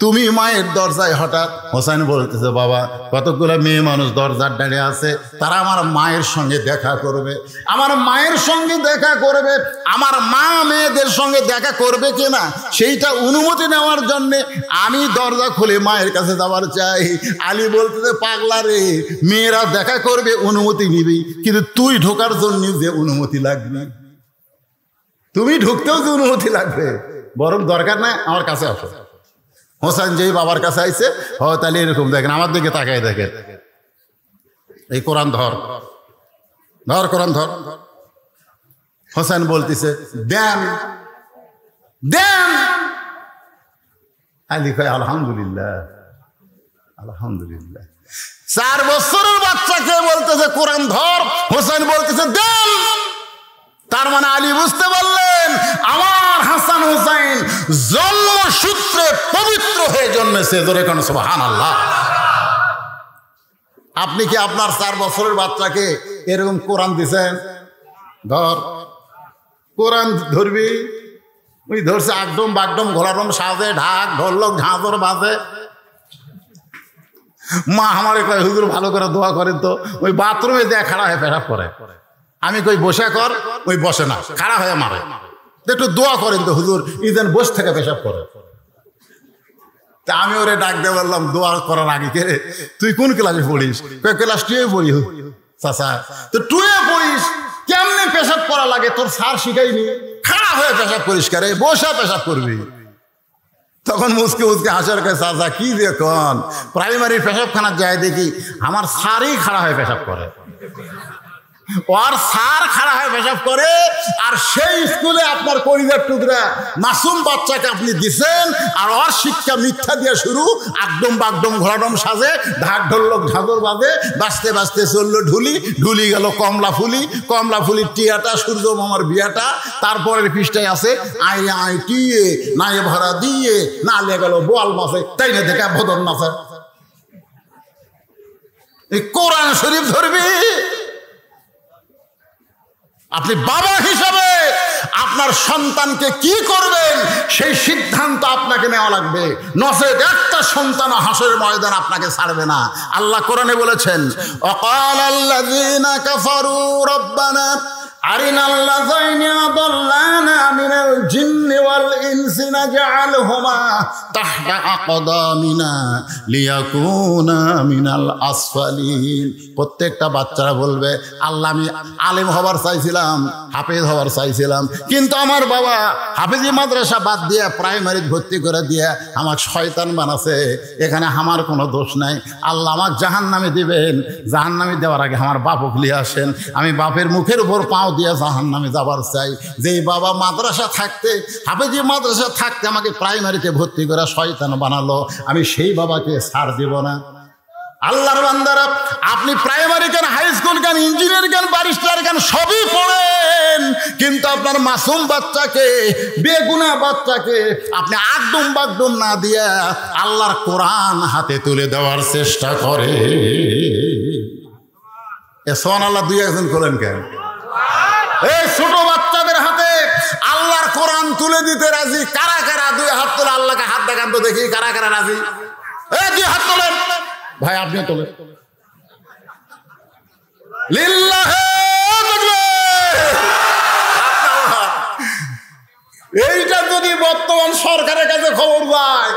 তুমি মায়ের দরজায় হঠাৎ। হোসাইন বলতেছে, বাবা কতগুলো মেয়ে মানুষ দরজার দাঁড়িয়ে আছে, তারা আমার মায়ের সঙ্গে দেখা করবে, আমার মায়ের সঙ্গে দেখা করবে। আমার মা মেয়েদের সঙ্গে দেখা করবে কিনা সেইটা অনুমতি নেওয়ার জন্যে আমি দরজা খুলে মায়ের কাছে যাবার চাই। আলী বলতেছে, পাগলা রে, মেয়েরা দেখা করবে অনুমতি নিবি, কিন্তু তুই ঢোকার জন্য যে অনুমতি লাগবে, তুমি ঢুকতেও যে অনুমতি লাগবে, বরং দরকার নাই আমার কাছে আসো। হোসেন যেই বাবার কাছে আইছে, হয়তো তাহলে এরকম দেখেন, আমার দিকে তাকাই দেখেন, এই কোরআন ধর ধর, কোরআন ধর। হোসেন বলতেছে, দেন দেন। আলী কয়, আলহামদুলিল্লাহ আলহামদুলিল্লাহ। 4 বছরের বাচ্চাকে বলতেছে কোরআন ধর, হোসেন বলতেছে দেন। তার মানে আলী বুঝতে পারলেন, আমার হাসান হুসাইন জন্মসূত্রে পবিত্র হয়ে জন্মেছে। ধরে কোন সুবহানাল্লাহ। আপনি কি আপনার 4 বছরের বাচ্চাকে এরকম কোরআন দিছেন? ধর, কোরআন ধরবি। ওই ধরছে একদম বাগডম ঘোলারম সাজে, ঢাক ঢোলক ঝাঁঝর বাজে। মা আমার কয়, হুজুর ভালো করে দোয়া করেন তো। ওই বাথরুমে দেয়া খাড়া হয়ে পেশাব করে। আমি কই বসে কর, ওই বসে না, খাড়া হয়ে মারে। একটু দোয়া করেন তো হুজুর, ইদেন বসে থেকে পেশাব করে। তা আমি ওরে ডাক দিয়ে বললাম, দোয়া করার আগে কে রে, তুই কোন ক্লাসে পড়িস? ক্লাস 2 পড়ি চাচা। তো 2 পড়িস, কেমনে পেশাব করা লাগে তোর স্যার শিখাইনি? খাড়া হয়ে পেশাব করিস কারে, বসা পেশাব করবি। তখন মুসকে মুসকে হাসার কাছে, চাচা কি দেখুন, প্রাইমারি পেশাবখানা যায় দেখি আমার স্যারই খাড়া হয়ে পেশাব করে। ওর স্যার খাড়া হয়ে পেশাব করে, আর সেই স্কুলে আপনার কলিজার টুকরা মাসুম বাচ্চাকে আপনি দিছেন, আর ওর শিক্ষা মিথ্যা দিয়ে শুরু, আকডম বাগডম ঘোড়াডম সাজে, ঢাক ঢোলক ঢাকর বাজে, বাঁচতে বাঁচতে চললো ঢুলি, ঢুলি গেল কমলা ফুলি, কমলা ফুলির টিয়াটা, সূর্য মামার বিয়াটা। তারপরের পৃষ্ঠায় আছে আই আই টিয়ে, নাই ভরা দিয়ে, না লে গেল বোয়াল মাছে, তাই না দেখা ভদন মাছে। এই কোরআন শরীফ ধরবি। আপনি বাবা হিসাবে আপনার সন্তানকে কি করবেন সেই সিদ্ধান্ত আপনাকে নেওয়া লাগবে, নচেত একটা সন্তান হাসরের ময়দান আপনাকে ছাড়বে না। আল্লাহ কোরআনে বলেছেন, ওয়াকালাল্লাযীনা কাফারু রাব্বানা আরিনাল্লাযাইনি আদাল্লানা মিনাল জিন্নি ওয়াল ইনসি নাজআলহুমা তাহতা আকদামিনা লিয়াকুনা মিনাল আসফালিন। প্রত্যেকটা বাচ্চারা বলবে, আল্লাহ আমি আলেম হবার চাইছিলাম, হাফেজ হবার চাইছিলাম, কিন্তু আমার বাবা হাফেজি মাদ্রাসা বাদ দিয়ে প্রাইমারি ভর্তি করে দিয়ে আমাকে শয়তান বানাছে, এখানে আমার কোনো দোষ নাই। আল্লাহ আমাকে জাহান্নামে দিবেন, জাহান্নামে দেওয়ার আগে আমার বাপকে নিয়ে আসেন, আমি বাপের মুখের উপর পাও দিয়ে জাহান্নামে যাবার চাই। যেই বাবা মাদ্রাসা থাকতে, হাফেজি মাদ্রাসা থাকতে আমাকে প্রাইমারিতে ভর্তি করে শয়তান বানালো, আমি সেই বাবাকে ছাড় দেব না। আল্লাহর বান্দারা, আপনি প্রাইমারি কেন, হাই স্কুল কেন, ইঞ্জিনিয়ার কেন, ব্যারিস্টার কেন, সবই পড়েন, কিন্তু আপনার মাসুম বাচ্চাকে, বেগুনা বাচ্চাকে আপনি আকদম বাগদম না দিয়া আল্লাহর কোরআন হাতে তুলে দেওয়ার চেষ্টা করে। সুবহানাল্লাহ, 2-1 করেন কেন? এই ছোট বাচ্চাদের হাতে আল্লাহর কোরআন তুলে দিতে রাজি কারা কারা? 2 হাত তোলে, আল্লাহকে হাত দেখান তো দেখি কারা কারা রাজি। 2 হাত তোলেন ভাই, আপনিও তোলেন। লিল্লাহি এইটা যদি বর্তমান সরকারের কাছে খবর যায়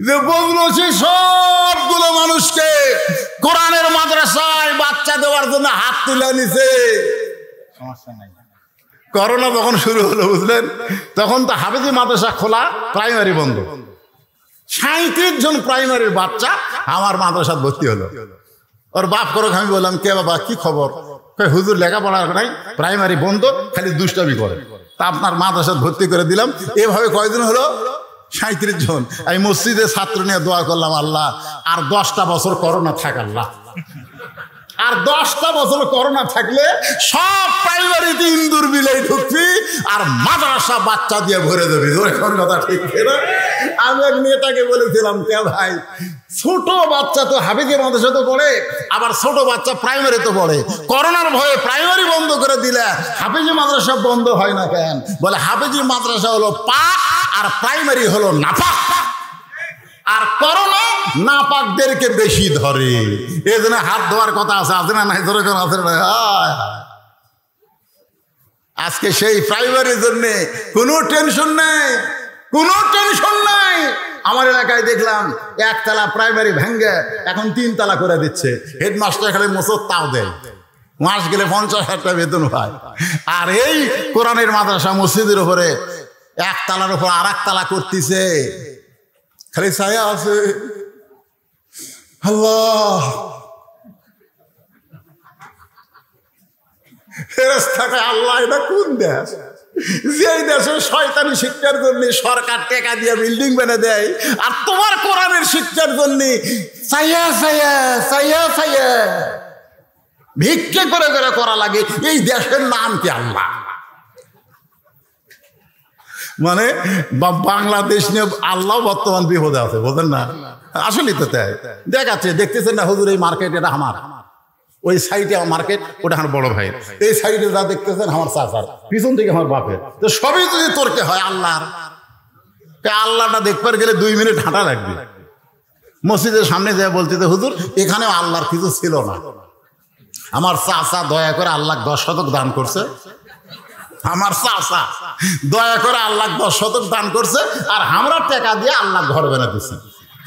যে বদলছি সবগুলো মানুষকে কোরআনের মাদ্রাসায় বাচ্চা দেওয়ার জন্য হাত তুলে নিছে, সমস্যা নাই। করোনা যখন শুরু হলো বুঝলেন, তখন তো হাফেজি মাদ্রাসা খোলা, প্রাইমারি বন্ধ। 37 জন প্রাইমারির বাচ্চা আমার মাদ্রাসায় ভর্তি হলো। ওর বাপ করুক, আমি বললাম কে বাবা কি খবর? হুজুর লেখাপড়ার নাই, প্রাইমারি বন্ধ, খালি দুষ্টামি করে, তা আপনার মাদ্রাসায় ভর্তি করে দিলাম। এভাবে কয়দিন হলো? 37 জন। আমি মসজিদে ছাত্র নিয়ে দোয়া করলাম, আল্লাহ আর 10টা বছর করোনা থাক, আল্লাহ আর 10টা বছর করোনা থাকলে সব প্রাইমারিতে ইন্দুর বিলাই ঢুকবি আর মাদ্রাসা বাচ্চা দিয়ে ভরে দেবি। কথা ঠিক না? আমি এক নেতাকে বলেছিলাম, কে ভাই ছোট বাচ্চা তো হাফেজি মাদ্রাসা তো পড়ে, আবার ছোট বাচ্চা প্রাইমারি তো পড়ে, করোনার ভয়ে প্রাইমারি বন্ধ করে দিলে হাফেজি মাদ্রাসা বন্ধ হয় না কেন? বলে হাফেজি মাদ্রাসা হলো পাক আর প্রাইমারি হলো নাপাক, আর করোনা নাপাকদেরকে বেশি ধরে, এই জন্য হাত ধোয়ার কথা আছে, আছে না নাই? ধরে আছে না? আজকে সেই প্রাইমারির জন্য কোনো টেনশন নাই, কোনো টেনশন নাই। আমার এলাকায় দেখলাম 1 তলা প্রাইমারি ভেঙ্গে এখন 3 তলা করে দিচ্ছে। হেডমাস্টার খালি মোচর তাও দেয়, মাস গেলে 50,000 টাকা বেতন পায়। আর এই কোরআনের মাদ্রাসা মসজিদের উপরে 1 তলার উপর আর 1 তলা করতেছে, খালি ছায়া আছে। আল্লাহ, ফেরেশতাকে আল্লাহ এটা কোন দেশ? যেই দেশে শয়তানি শিক্ষার জন্য সরকার টাকা দিয়ে বিল্ডিং বানিয়ে দেয়, আর তোমার কোরআনের শিক্ষার জন্য ছায়া ছায়া ছায়া ছায়া ভিক্ষে করে করে করা লাগে। এই দেশের নাম কি? আল্লাহ। মানে বাংলাদেশ নিয়ে আল্লাহ বর্তমান বিপদে আছে, বোঝেন না? আসলেই তো তাই দেখাচ্ছে, দেখতেছেন না হুজুর এই মার্কেট এটা আমার, ওই সাইডে আমার মার্কেট, ওটা আমার বড় ভাইয়ের, এই সাইডে যা দেখতেছেন আমার চাচার, পিছন থেকে আমার বাপের। তো সবই যদি তর্কে হয় আল্লাহর, আল্লাহটা দেখবার গেলে 2 মিনিট হাঁটা লাগবে। মসজিদের সামনে যায় বলতে হুজুর এখানেও আল্লাহর কিছু ছিল না, আমার চাচা দয়া করে আল্লাহ 10 শতক দান করছে, আমার চাচা দয়া করে আল্লাহ 10 শতক দান করছে, আর আমরা টাকা দিয়ে আল্লাহ ঘর বানাতেছি।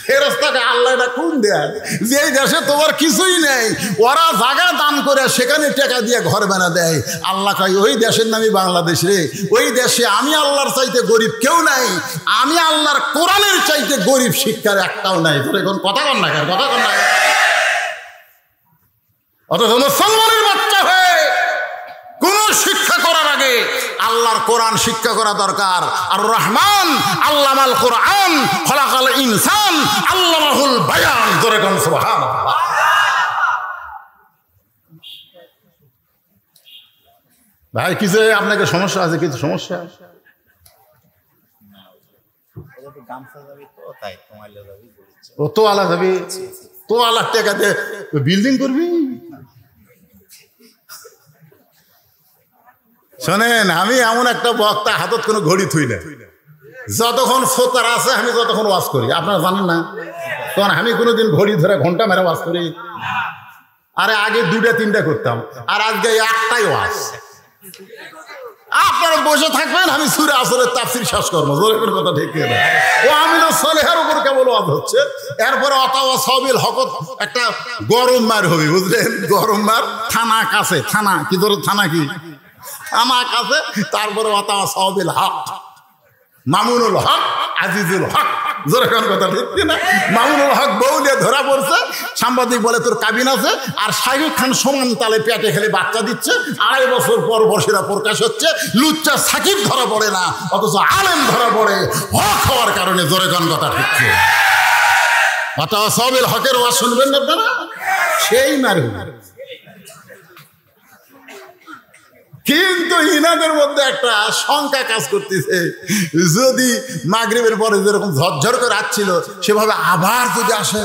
ফেরেশতাকে আল্লাহ এটা কোন দেয়? যে দেশে তোমার কিছুই নেই, ওরা জায়গা দান করে সেখানে টাকা দিয়ে ঘর বানা দেয়। আল্লাহ কয় ওই দেশের নামই বাংলাদেশ রে, ওই দেশে আমি আল্লাহর চাইতে গরিব কেউ নাই, আমি আল্লাহর কোরআনের চাইতে গরিব শিক্ষার একটাও নাই। তোর এখন কথা কন না, কথা কন না। অথচ মুসলমানের বাচ্চা হয়ে কোন শিক্ষা করার আগে আল্লাহর কোরআন শিক্ষা করা দরকার। আর রহমান আল্লামাল কোরআন খলাকাল ইনসান আল্লামাহুল বায়ান। জোরে কোন সুবহানাল্লাহ। ভাই কিছু আপনাকে সমস্যা আছে? কিছু সমস্যা? ও তো আলা যাবি, তো আলার টাকাতে বিল্ডিং করবি? শোনেন, আমি এমন একটা বক্তা, হাতত কোনো ঘড়ি থুই না, যতক্ষণ ফোতার আছে আমি যতক্ষণ ওয়াজ করি। আপনারা জানেন না, তখন আমি কোনোদিন ঘড়ি ধরে ঘন্টা মেরে ওয়াজ করি? আরে আগে 2টা 3টা করতাম, আর আজকে একটাই ওয়াজ। আপনারা বসে থাকবেন, আমি সূরা আসরের তাফসীর শেষ করবো। জোরে কোনো কথা ঠিক না? ও আমিল সালেহের উপর কেবল ওয়াজ হচ্ছে, এরপরে অতাওয়া সাবিল হকত একটা গরম মার হবে, বুঝলেন? গরম মার, থানা কাছে, থানা কি ধরো, থানা কি আমার কাছে, তারপরে অতাওয়া সাবিল হক, মামুনুল হক, আজিজুল হক। জোরে কোন কথা ঠিক না? মামুনুল হক বউ দিয়ে ধরা পড়ছে, সাংবাদিক বলে তোর কাবিন আছে, আর শাহরুখ খান সমান তালে পেটে খেলে বাচ্চা দিচ্ছে। 2.5 বছর পর বর্ষিরা প্রকাশ হচ্ছে, লুচ্চা সাকিব ধরা পড়ে না, অথচ আলেম ধরা পড়ে হক হওয়ার কারণে। জোরে কোন কথা ঠিক? অতাওয়া সাবিল হকের ওয়াজ শুনবেন না আপনারা? সেই মারু। কিন্তু ইনাদের মধ্যে একটা শঙ্কা কাজ করতেছে, যদি মাগরিবের পরে যেরকম ঝরঝর করে আসছিল সেভাবে আবার যদি আসে,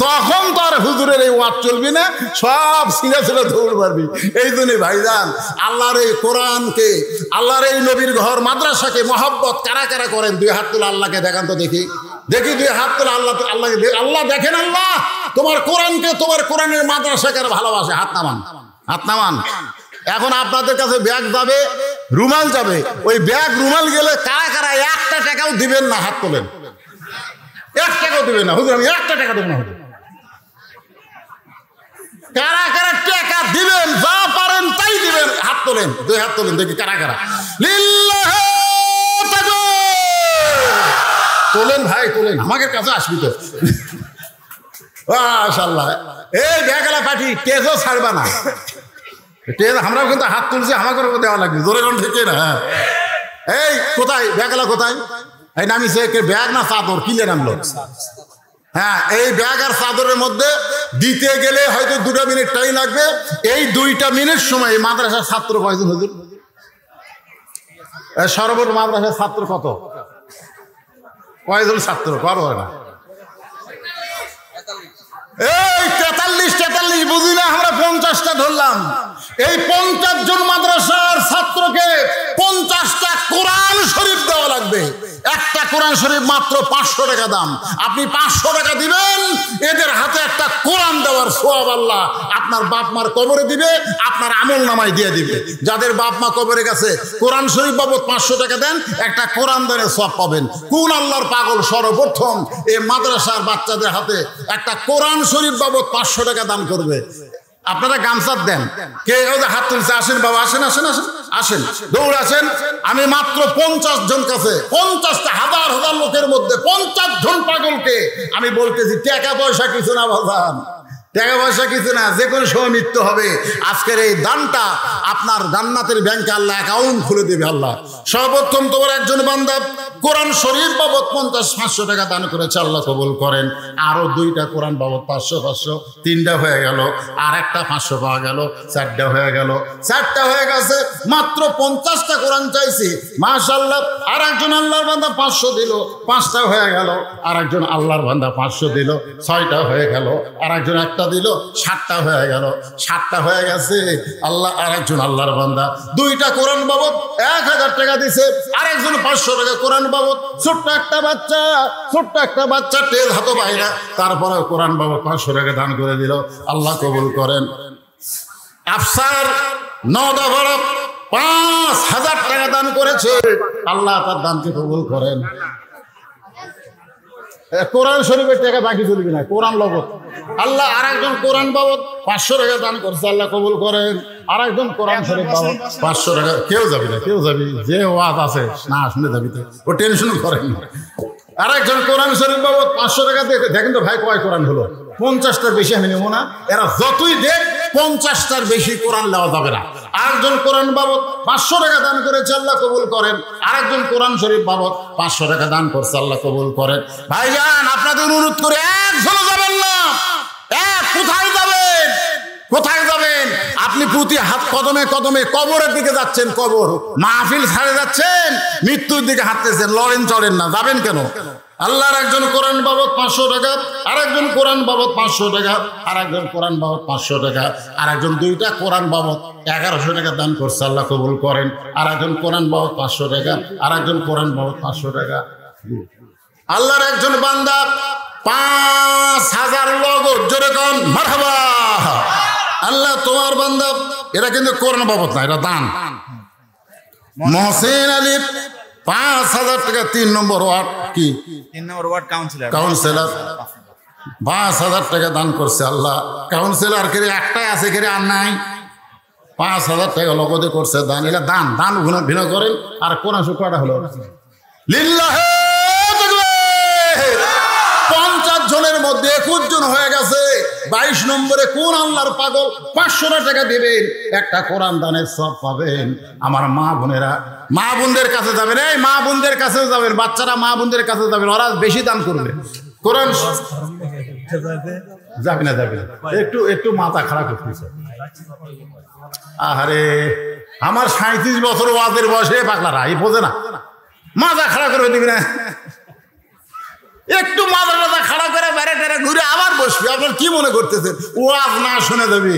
তখন তো আর হুজুরের এই ওয়াজ চলবি না, সব ছিঁড়ে ছিঁড়ে দৌড় মারবি। এই জন্যই ভাইজান, আল্লাহর এই কোরআনকে, আল্লাহর এই নবীর ঘর মাদ্রাসাকে মহব্বত কারা কারা করেন? 2 হাত তুলে আল্লাহকে দেখান তো দেখি, দেখি 2 হাত তুলে আল্লাহকে। আল্লাহ দেখেন, আল্লাহ তোমার কোরআনকে, তোমার কোরআনের মাদ্রাসাকে ভালোবাসে। হাত নামান, হাত নামান। এখন আপনাদের কাছে ব্যাগ যাবে, রুমাল যাবে, ওই ব্যাগ রুমাল গেলে কারা কারা 1টা টাকাও দিবেন না? হাত তোলেন। 1 টাকাও দিবেন না? হুজুর আমি 1টা টাকা দেব না। কারা কারা টাকা দিবেন? যা পারেন তাই দিবেন। হাত তোলেন, 2 হাত তোলেন, দেখি কারা কারা। লিল্লাহি তাকবীর। তোলেন ভাই, তোলেন, আমাদের কাছে আসবি তো। মাশাআল্লাহ। এই ব্যাগলা পাঠি তেজও ছাড়বা না। আমরাও কিন্তু হাত তুলছি, আমাকে দেওয়া লাগবে। জোরে কোন ঠিক না? হ্যাঁ। এই কোথায় ব্যাগলা, কোথায়? এই নামিছে ব্যাগ না চাদর? কিলে নামলো? হ্যাঁ, এই ব্যাগ আর চাদরের মধ্যে দিতে গেলে হয়তো 2টা মিনিট টাইম লাগবে। এই 2টা মিনিট সময় মাদ্রাসার ছাত্র কয়জন হুজুর? সর্বোচ্চ মাদ্রাসার ছাত্র কত? কয়জন ছাত্র? করো না এই 43 বুঝি না, আমরা 50টা ধরলাম। এই 50 জন মাদ্রাসার ছাত্রকে 50টা কোরআন শরীফ দেওয়া লাগবে। একটা কোরআন শরীফ মাত্র 500 টাকা দাম। আপনি 500 টাকা দিবেন, এদের হাতে একটা কোরআন দেওয়ার সওয়াব আল্লাহ আপনার বাপ মার কবরে দিবে, আপনার আমল নামায় দিয়ে দিবে। যাদের বাপ মা কবরে গেছে, কোরআন শরীফ বাবদ 500 টাকা দেন, একটা কোরআন দানের সওয়াব পাবেন। কোন আল্লাহর পাগল সর্বপ্রথম এই মাদ্রাসার বাচ্চাদের হাতে একটা কোরআন শরীফ বাবদ 500 টাকা দান করবে? আপনারা গামছা দেন। কে হাত তুলছে? আসেন বাবা, আসেন আসেন আসেন আসেন, দৌড় আসেন। আমি মাত্র 50 জন কাছে, 50টা হাজার হাজার লোকের মধ্যে 50 জন পাগলকে আমি বলতেছি, টাকা পয়সা কিছু না বাজান, টাকা পয়সা কিছু না, যে কোনো সময় মৃত্যু হবে। আজকের এই দানটা আপনার জান্নাতের ব্যাংকে আল্লাহ অ্যাকাউন্ট খুলে দেবে। আল্লাহ সর্বপ্রথম তোমার একজন বান্দা কোরআন শরীফ বাবদ 500 টাকা দান করেছে, আল্লাহ কবুল করেন। আরো 2টা কোরআন বাবদ 500, 3টা হয়ে গেল, আর একটা 500 পাওয়া গেল, 4টা হয়ে গেল, 4টা হয়ে গেছে। মাত্র 50টা কোরআন চাইছি, মাশাআল্লাহ। আর একজন আল্লাহর বান্দা 500 দিল, 5টা হয়ে গেল। আর একজন আল্লাহর বান্দা 500 দিল, 6টা হয়ে গেল। আর একজন একটা দিল, 7টা হয়ে গেল। 7টা হয়ে গেছে। আল্লাহ আরেকজন আল্লাহর বান্দা 2টা কোরআন বাবদ 1000 টাকা দিছে, আরেকজন 500 টাকা কোরআন বাবদ। ছোট্ট একটা বাচ্চা তেল হাতে বাইরা, তারপরে কোরআন বাবদ 500 টাকা দান করে দিল। আল্লাহ কবুল করেন। আফসার নওদাভরা 5000 টাকা দান করেছে, আল্লাহ তার দানকে কবুল করেন। কোরআন শরীফের টাকা বাকি চলবে না, কোরআন লগত। আল্লাহ আরেকজন কোরআন বাবদ 500 টাকা দান করছে, আল্লাহ কবুল করেন। আরেকজন কোরআন শরীফ বাবদ 500 টাকা। কেউ যাবি না, কেউ যাবি, যে ওয়াজ আছে না শুনে যাবি তো, ও টেনশন করেন না। আরেকজন কোরআন শরীফ বাবদ 500 টাকা দেখেন তো ভাই কয় কোরআন হলো? 50টার বেশি আমি নেবো না। এরা যতই দেখ 50টার বেশি কোরআন নেওয়া যাবে না। আরেকজন কোরআন বাবদ 500 টাকা দান করেছে, আল্লাহ কবুল করেন। আরেকজন কোরআন শরীফ বাবদ 500 টাকা দান করছে, আল্লাহ কবুল করেন। ভাইজান আপনাদের অনুরোধ করে একজনও যাবেন না। কোথায় যাবেন? কোথায় যাবেন? আপনি প্রতি হাত কদমে কদমে কবরের দিকে যাচ্ছেন, কবর মাহফিল ছাড়ে যাচ্ছেন, মৃত্যুর দিকে হাঁটতেছেন, লড়েন চড়েন না। যাবেন কেন? আল্লাহর একজন কোরআন বাবদ 500 টাকা, আরেকজন কোরআন বাবদ 500 টাকা, আরেকজন কোরআন বাবদ 500 টাকা, আরেকজন 2টা কোরআন বাবদ 1100 টাকা দান করছে, আল্লাহ কবুল করেন। আরেকজন কোরআন বাবদ 500 টাকা, আরেকজন কোরআন বাবদ 500 টাকা। আল্লাহর একজন বান্দা 5000 নগদ, জোরে কোন মারহাবা। আল্লাহ তোমার বান্দা, এরা কিন্তু কোরআন বাবদ না, এটা দান। মহসিন আলী 5000 টাকা, 3 নম্বর ওয়ার্ড, কি 3 নম্বর ওয়ার্ড কাউন্সিলর 5000 টাকা দান করছে। আল্লাহ কাউন্সিলর কে একটাই আছে, কে আর নাই। 5000 টাকা লগদে করছে দান। এটা দান, দান ভিন্ন করেন। আর কোরআন শরীফ কয়টা হলো? লিল্লাহে তাকবীর। 50 জনের মধ্যে 21 জন হয়ে গেছে। 22 নম্বরে কোন আল্লাহর পাগল 500 টাকা দিবেন, একটা কোরআন দানের সব পাবেন। আমার মা বোনেরা, মা বোনদের কাছে যাবেন, এই মা বোনদের কাছে যাবেন, বাচ্চারা মা বোনদের কাছে যাবেন, ওরা বেশি দান করবে। কোরআন যাবে না, যাবে না, একটু মাথা খারাপ করতেছে। আহারে, আমার 37 বছর ওয়াজের বয়সে পাগলারা এই বোঝে না, মাথা খারাপ করে দিবি না। একটু মাথা খারাপ করে বেড়ে টেরে ঘুরে আবার বসবি। আপনার কি মনে করতেছেন ওয়াজ না শুনে দেবি?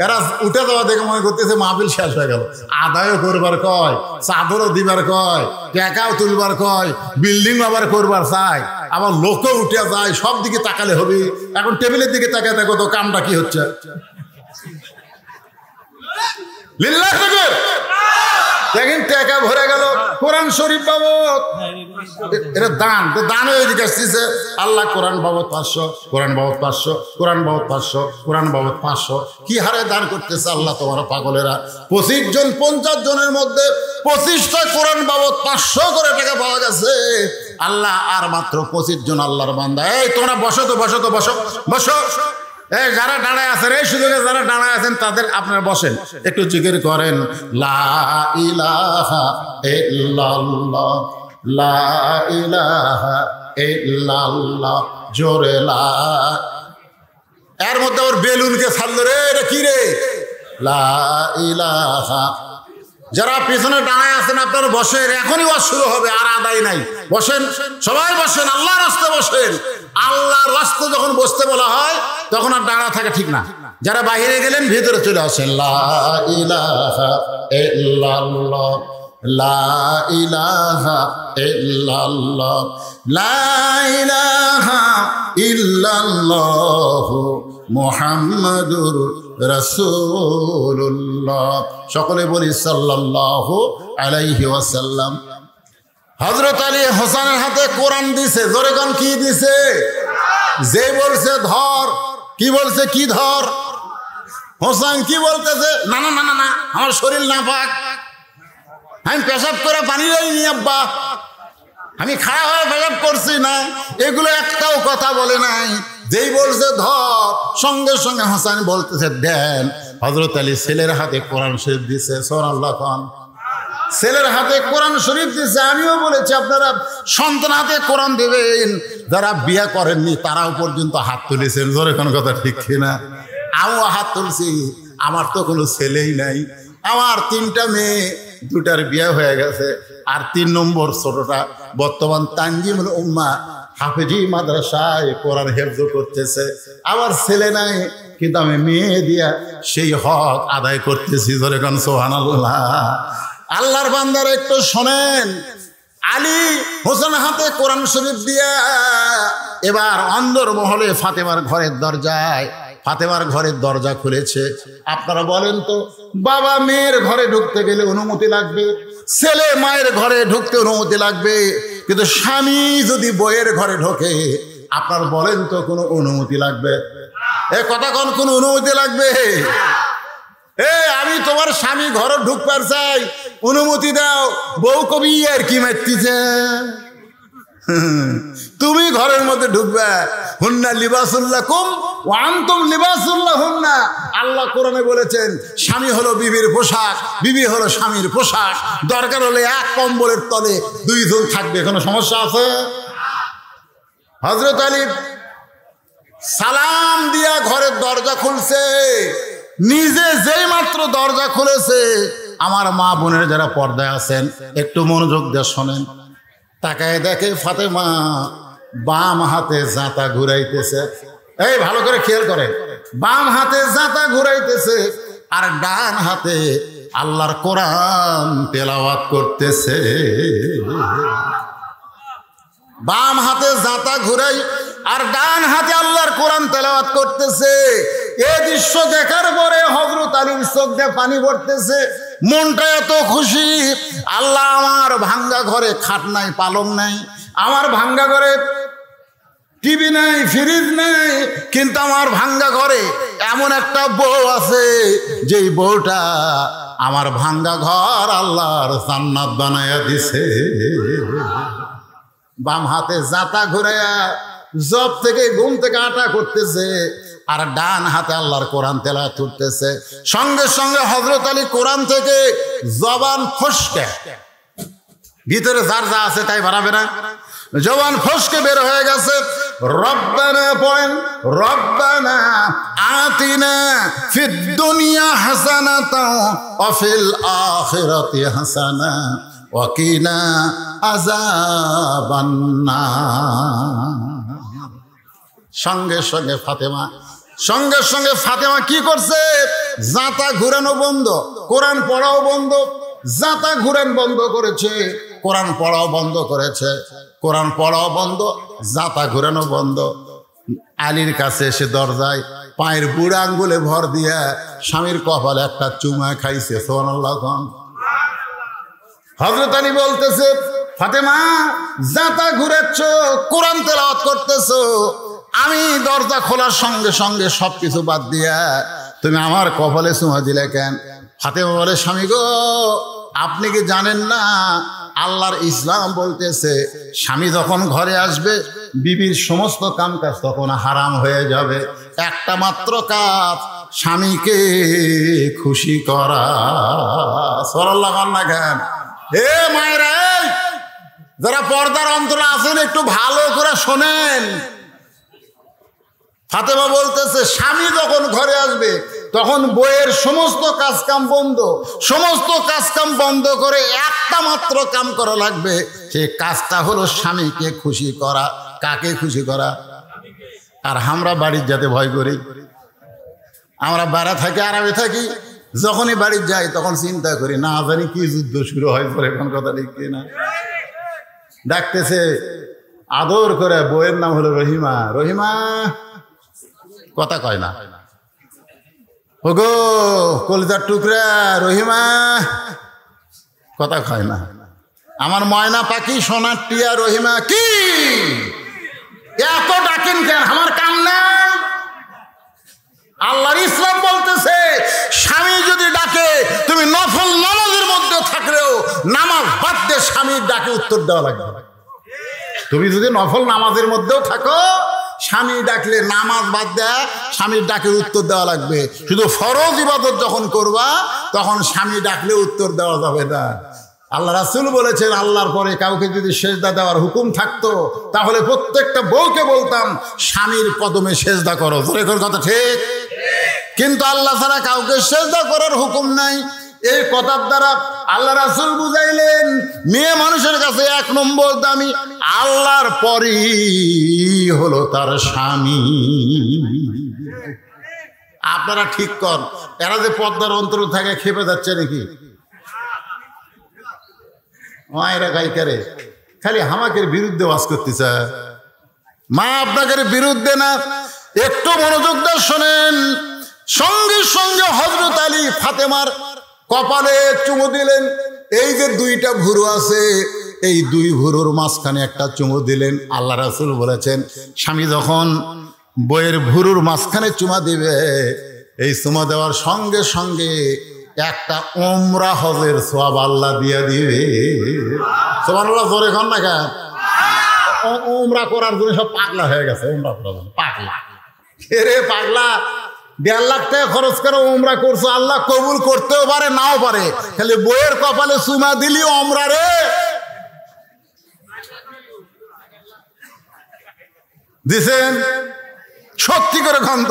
এরা উঠে যাওয়া দেখে মনে করতেছে মাহফিল শেষ হয়ে গেল। আদায়ও করবার কয়, চাদরও দিবার কয়, টাকাও তুলবার কয়, বিল্ডিং আবার করবার চায়, আবার লোকও উঠে যায়। সব দিকে তাকালে হবে। এখন টেবিলের দিকে তাকায় দেখো তো কামটা কি হচ্ছে। লিল্লাহ তাকবীর। দেখেন টাকা ভরে গেল কোরআন শরীফ বাবদ, এটা দান। তো দান হয়ে দিকে আসতেছে। আল্লাহ কোরআন বাবদ 500, কোরআন বাবদ 500, কোরআন বাবদ 500, কোরআন বাবদ 500। কি হারে দান করতেছে আল্লাহ তোমার পাগলেরা। 25 জন 50 জনের মধ্যে 25টা কোরআন বাবদ 500 করে টাকা পাওয়া গেছে। আল্লাহ আর মাত্র 25 জন আল্লাহর বান্দা। এই তোমরা বসো তো, বসো তো, বসো বসো। এই যারা দাঁড়ায় আছেন, এই সুযোগে যারা দাঁড়ায় আছেন তাদের আপনারা বসেন, একটু জিকির করেন। লা ইলাহা ইল্লাল্লাহ, লা ইলাহা ইল্লাল্লাহ, জোরে লা। এর মধ্যে ওর বেলুনকে ছাড়লো রে, এটা কি রে? লা ইলাহা। যারা পিছনে দাঁড়ায় আছেন আপনারা বসেন, এখনই ওয়াজ শুরু হবে, আর আদায় নাই। বসেন, সবাই বসেন, আল্লাহর রাস্তায় বসেন। আল্লাহর রাস্তায় যখন বসতে বলা হয় তখন আর দাঁড়া থাকা ঠিক না। যারা বাইরে গেলেন ভিতরে চলে আসেন। লা ইলাহা ইল্লাল্লাহ, লা ইলাহা ইল্লাল্লাহ, লা ইলাহা ইল্লাল্লাহ মুহাম্মাদুর রাসূলুল্লাহ। সকলে বলি সাল্লাল্লাহু আলাইহি ওয়াসাল্লাম। হযরত আলী হোসেনের হাতে কোরআন দিছে, জোরে কোন কি দিছে? যে বলছে ধর, কি বলছে? কি ধর? হোসেন কি বলতেছে? না না না না না, আমার শরীর নাপাক, আমি পেশাব করে পানি লইনি আব্বা, আমি খাড়া হয়ে পেশাব করছি না, এগুলো একটাও কথা বলে নাই। যেই বলছে ধর, সঙ্গে সঙ্গে হোসেন বলতেছে দেন। হযরত আলী ছেলের হাতে কোরআন শরীফ দিছে। সুবহানাল্লাহ খান। ছেলের হাতে কোরআন শরীফ দিছে। আমিও বলেছি আপনারা সন্তান হাতে কোরআন দেবেন। যারা বিয়ে করেননি তারাও পর্যন্ত হাত তুলেছেন, জোরে কোনো কথা ঠিক কিনা? আমিও হাত তুলছি। আমার তো কোনো ছেলেই নাই, আমার 3টা মেয়ে, 2টার বিয়ে হয়ে গেছে। আর 3 নম্বর ছোটটা বর্তমান তানজিমুল উম্মাহ হাফেজি মাদ্রাসায় কোরআন হেফজ করতেছে, আবার ছেলে নাই কিন্তু আমি মেয়ে দিয়া সেই হক আদায় করতেছি। ধরে কান সুবহানাল্লাহ। আল্লাহর বান্দারা একটু শোনেন, আলী হোসেন হাতে কোরআন শরীফ দিয়া এবার অন্দর মহলে ফাতেমার ঘরের দরজা খুলেছে। আপনারা বলেন তো, বাবা মেয়ের ঘরে ঢুকতে গেলে অনুমতি লাগবে, ছেলে মায়ের ঘরে ঢুকতে অনুমতি লাগবে, কিন্তু স্বামী যদি বইয়ের ঘরে ঢোকে আপনার বলেন তো কোনো অনুমতি লাগবে? এ কথা কোন অনুমতি লাগবে? আমি তোমার স্বামী ঘরে ঢুকবার চাই, অনুমতি দাও। বউ কবি আর কি মারতেছে, তুমি ঘরের মধ্যে ঢুকবে। হুন্না লিবাসুল্লাকুম ওয়া আনতুম লিবাসুল্লাহুন্না। আল্লাহ কোরআনে বলেছেন স্বামী হলো বিবির পোশাক, বিবি হলো স্বামীর পোশাক। দরকার হলে এক কম্বলের তলে দুইজন থাকবে, কোনো সমস্যা আছে? হযরত আলী সালাম দিয়া ঘরের দরজা খুলছে, নিজে যেই মাত্র দরজা খুলেছে, আমার মা বোনের যারা পর্দায় আছেন একটু মনোযোগ দিয়ে শোনেন, তাকায় দেখে ফাতেমা বাম হাতে জাঁতা ঘুরাইতেছে। এই ভালো করে খেয়াল করে, বাম হাতে জাঁতা ঘুরাইতেছে আর ডান হাতে আল্লাহর কোরআন তেলাওয়াত করতেছে। বাম হাতে জাঁতা ঘুরাই আর ডান হাতে আল্লাহর কোরআন তেলাওয়াত করতেছে। এই দৃশ্য দেখার পরে হযরত আলীর চোখ দিয়ে পানি পড়তেছে, মনটা এত খুশি। আল্লাহ, আমার ভাঙ্গা ঘরে খাট নাই, পালং নাই, আমার ভাঙ্গা ঘরে টিভি নাই, ফ্রিজ নাই, কিন্তু আমার ভাঙ্গা ঘরে এমন একটা বউ আছে যেই বউটা আমার ভাঙ্গা ঘর আল্লাহর জান্নাত বানায়া দিছে। বাম হাতে জাতা ঘুরাইয়া জব থেকে ঘুম থেকে আটা করতেছে আর ডান হাতে আল্লাহর কোরআন তেলাওয়াত করতেছে। সঙ্গে সঙ্গে হযরত আলী কোরআন থেকে জবান ফসকে, ভিতরে যার যা আছে তাই বাড়াবে না, জবান ফসকে বের হয়ে গেছে। রব্বানা পয়েন, রব্বানা আতিনা ফিদ দুনিয়া হাসানাতাও ওয়া ফিল আখিরাতি হাসানা ওয়া কিনা আযাবান্নার। সঙ্গে সঙ্গে ফাতেমা কি করছে? জাঁতা ঘুরানো বন্ধ, কোরআন পড়াও বন্ধ। জাঁতা ঘুরান বন্ধ করেছে, কোরআন পড়াও বন্ধ করেছে। কোরআন পড়াও বন্ধ, জাঁতা ঘুরানো বন্ধ। আলীর কাছে এসে দরজায় পায়ের বুড়া আঙ্গুলে ভর দিয়া স্বামীর কপালে একটা চুমা খাইছে। সুবহানাল্লাহ। হযরত আলী বলতেছে, ফাতেমা জাঁতা ঘুরাচ্ছ, কোরআন তেলাওয়াত করতেছো, আমি দরজা খোলার সঙ্গে সঙ্গে সবকিছু বাদ দিয়া তুমি আমার কপালে চুমা দিলে কেন? ফাতেমা বলে, স্বামী গো, আপনি কি জানেন না আল্লাহর ইসলাম বলতেছে স্বামী যখন ঘরে আসবে বিবির সমস্ত কাম কাজ তখন হারাম হয়ে যাবে। একটা মাত্র কাজ, স্বামীকে খুশি করা। সুবহানাল্লাহ না কেন? এ মায়েরা, যারা পর্দার অন্তরে আছেন একটু ভালো করে শোনেন। ফাতেমা বলতেছে স্বামী যখন ঘরে আসবে তখন বইয়ের সমস্ত কাজকাম বন্ধ, সমস্ত কাজকাম বন্ধ করে একটা মাত্র কাম করা লাগবে। সেই কাজটা হলো স্বামীকে খুশি করা। কাকে খুশি করা? আর আমরা বাড়ির যেতে ভয় করি, আমরা বাড়া থাকি, আরামে থাকি, যখনই বাড়ির যাই তখন চিন্তা করি না জানি কি যুদ্ধ শুরু হয় পরে। কোন কথা ঠিক না? ডাকতেছে আদর করে, বইয়ের নাম হলো রহিমা। রহিমা কথা কয় না, ওগো কলিজার টুকরা রহিমা, কথা কয় না। আমার ময়না পাখি, সোনার টিয়া রহিমা। কি এত ডাকেন কেন? আমার কাম না? আল্লাহর ইসলাম বলতেছে স্বামী যদি ডাকে তুমি নফল নামাজের মধ্যে থাকলেও নামাজ বাদ দিয়ে স্বামীর ডাকে উত্তর দেওয়া লাগবে। তুমি যদি নফল নামাজের মধ্যেও থাকো, স্বামী ডাকলে নামাজ বাদ দেয় স্বামীর ডাকের উত্তর দেওয়া লাগবে। শুধু ফরজ ইবাদত যখন করবা তখন স্বামী ডাকলে উত্তর দেওয়া যাবে না। আল্লাহ রাসূল বলেছেন আল্লাহর পরে কাউকে যদি সেজদা দেওয়ার হুকুম থাকতো তাহলে প্রত্যেকটা বউকে বলতাম স্বামীর কদমে সেজদা করো। কথা ঠিক? কিন্তু আল্লাহ ছাড়া কাউকে সেজদা করার হুকুম নাই। এই কথার দ্বারা আল্লাহ রাসূল বুঝাইলেন মেয়ে মানুষের কাছে 1 নম্বর দামি, আল্লাহর পরই হলো তার স্বামী। আপনারা ঠিক কর, এরা যে পর্দার অন্তর থাকে খেপে যাচ্ছে নাকি? মায়েরা গায়িকারে খালি হামাকের বিরুদ্ধে ওয়াজ করতেছে। মা আপনাদের বিরুদ্ধে না, একটু মনোযোগ দিয়ে শোনেন। সঙ্গে সঙ্গে হযরত আলী ফাতেমার কপালে চুমু দিলেন। এই যে 2টা ভুরু আছে, এই 2 ভুরুর মাঝখানে একটা চুমু দিলেন। আল্লাহ রাসূল বলেছেন স্বামী যখন বইয়ের ভুরুর মাঝখানে চুমা দিবে, এই চুমা দেওয়ার সঙ্গে সঙ্গে একটা উমরা হজের সওয়াব আল্লাহ দিয়ে দিবে। সুবহানাল্লাহ, জোরে কর না কেন? উমরা করার জন্য সব পাগলা হয়ে গেছে। উমরা করার জন্য পাগলা, রে পাগলা। 1.5 লাখ টাকা খরচ করে উমরা করছো, আল্লাহ কবুল করতেও পারে নাও পারে, খালি বইয়ের কপালে চুমা দিলি উমরা রে দিছেন। সত্যি করে খান্ত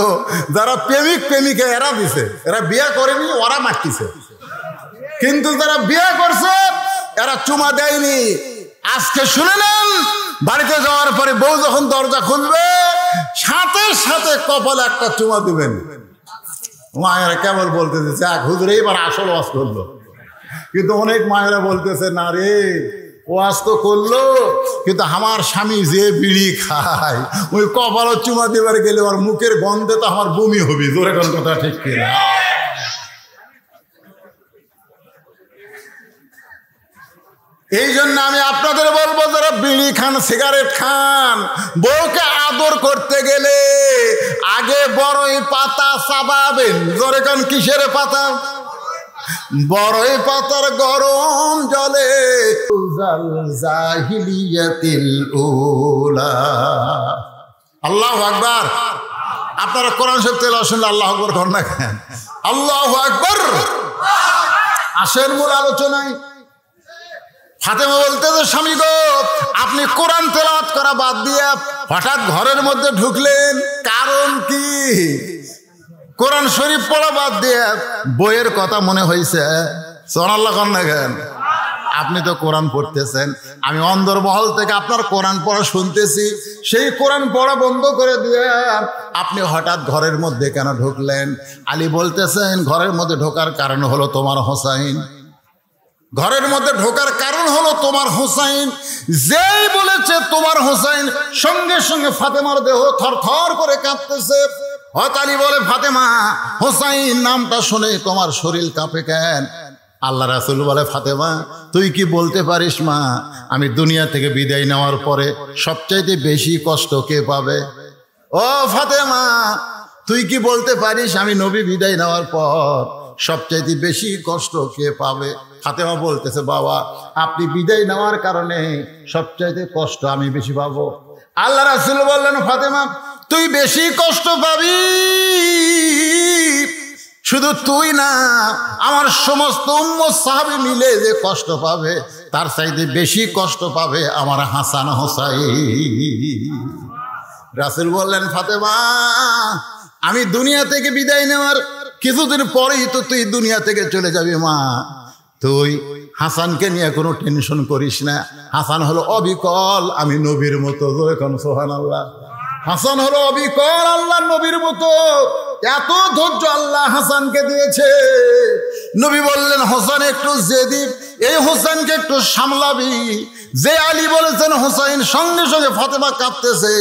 যারা প্রেমিক প্রেমিকা এরা দিছে, এরা বিয়ে করেনি, ওরা মারতিছে। কিন্তু যারা বিয়ে করছে এরা চুমা দেয়নি। আজকে শুনে নেন, বাড়িতে যাওয়ার পরে বউ যখন দরজা খুলবে সাথে সাথে কপালে একটা চুমা দিবেন। মায়েরা কেবল বলতেছে যাক হুজুর এইবার আসল ওয়াজ করলো, কিন্তু অনেক মায়েরা বলতেছে না রে, ওয়াজ তো করলো কিন্তু আমার স্বামী যে বিড়ি খায় ওই কপালে চুমা দিবার গেলে ওর মুখের গন্ধে তো আমার বমি হবে। জোরে কোন কথা ঠিক কিনা? এই জন্য আমি আপনাদের বলবো, যারা বিড়ি খান, সিগারেট খান, বউকে আদর করতে গেলে আগে বড়ই পাতা চাবাবেন। জোরে কোন কিসের পাতা? বড়ই পাতার গরম জলে জাহিলিয়াতিল উলা। আল্লাহু আকবার। আপনারা কোরআন শরীফ তেলাওয়াত শুনলে আল্লাহু আকবার করেন না কেন? আল্লাহু আকবার। আসেন মূল আলোচনায়। ফাতেমা বলতেছে স্বামী গো, আপনি কোরআন তেলাওয়াত করা বাদ দিয়ে হঠাৎ ঘরের মধ্যে ঢুকলেন, কারণ কি? কোরআন শরীফ পড়া বাদ দিয়ে বইয়ের কথা মনে হয়েছে। সুবহানাল্লাহ কন না কেন? আপনি তো কোরআন পড়তেছেন, আমি অন্দরমহল থেকে আপনার কোরআন পড়া শুনতেছি। সেই কোরআন পড়া বন্ধ করে দিয়ে আপনি হঠাৎ ঘরের মধ্যে কেন ঢুকলেন? আলী বলতেছেন ঘরের মধ্যে ঢোকার কারণ হলো তোমার হোসাইন। ঘরের মধ্যে ঢোকার কারণ হলো তোমার হোসাইন। যেই বলেছে তোমার হোসাইন, সঙ্গে সঙ্গে ফাতেমার দেহ থরথর করে কাঁপতেছে। হযরত আলী বলে ফাতেমা, হোসাইন নামটা শুনে তোমার শরীর কাঁপে কেন? আল্লাহ রাসূল বলে ফাতেমা তুই কি বলতে পারিস মা, আমি দুনিয়া থেকে বিদায় নেওয়ার পরে সবচাইতে বেশি কষ্ট কে পাবে? ও ফাতেমা তুই কি বলতে পারিস আমি নবী বিদায় নেওয়ার পর সবচাইতে বেশি কষ্ট কে পাবে? ফাতেমা বলতেছে বাবা আপনি বিদায় নেওয়ার কারণে সবচাইতে কষ্ট আমি বেশি পাবো। আল্লাহ রাসূল বললেন ফাতেমা তুই বেশি কষ্ট পাবি, শুধু তুই না আমার সমস্ত উম্মত সাহাবী মিলে যে কষ্ট পাবে তার চাইতে বেশি কষ্ট পাবে আমার হাসান হোসাইন। রাসূল বললেন ফাতেমা আমি দুনিয়া থেকে বিদায় নেওয়ার কিছুদিন পরেই তো তুই দুনিয়া থেকে চলে যাবি মা, তুই হাসানকে নিয়ে কোনো টেনশন করিস না। হাসান হলো অবিকল, আমি নবীর মতো। এখন সুবহানাল্লাহ, হাসান হলো অবিকল আল্লাহ নবীর মতো। এত ধৈর্য আল্লাহ হাসানকে দিয়েছে। নবী বললেন হোসেন একটু জেদি, এই হোসেনকে একটু সামলাবি। যে আলী বলেছেন হোসাইন, সঙ্গে সঙ্গে ফাতেমা কাঁপতেছে।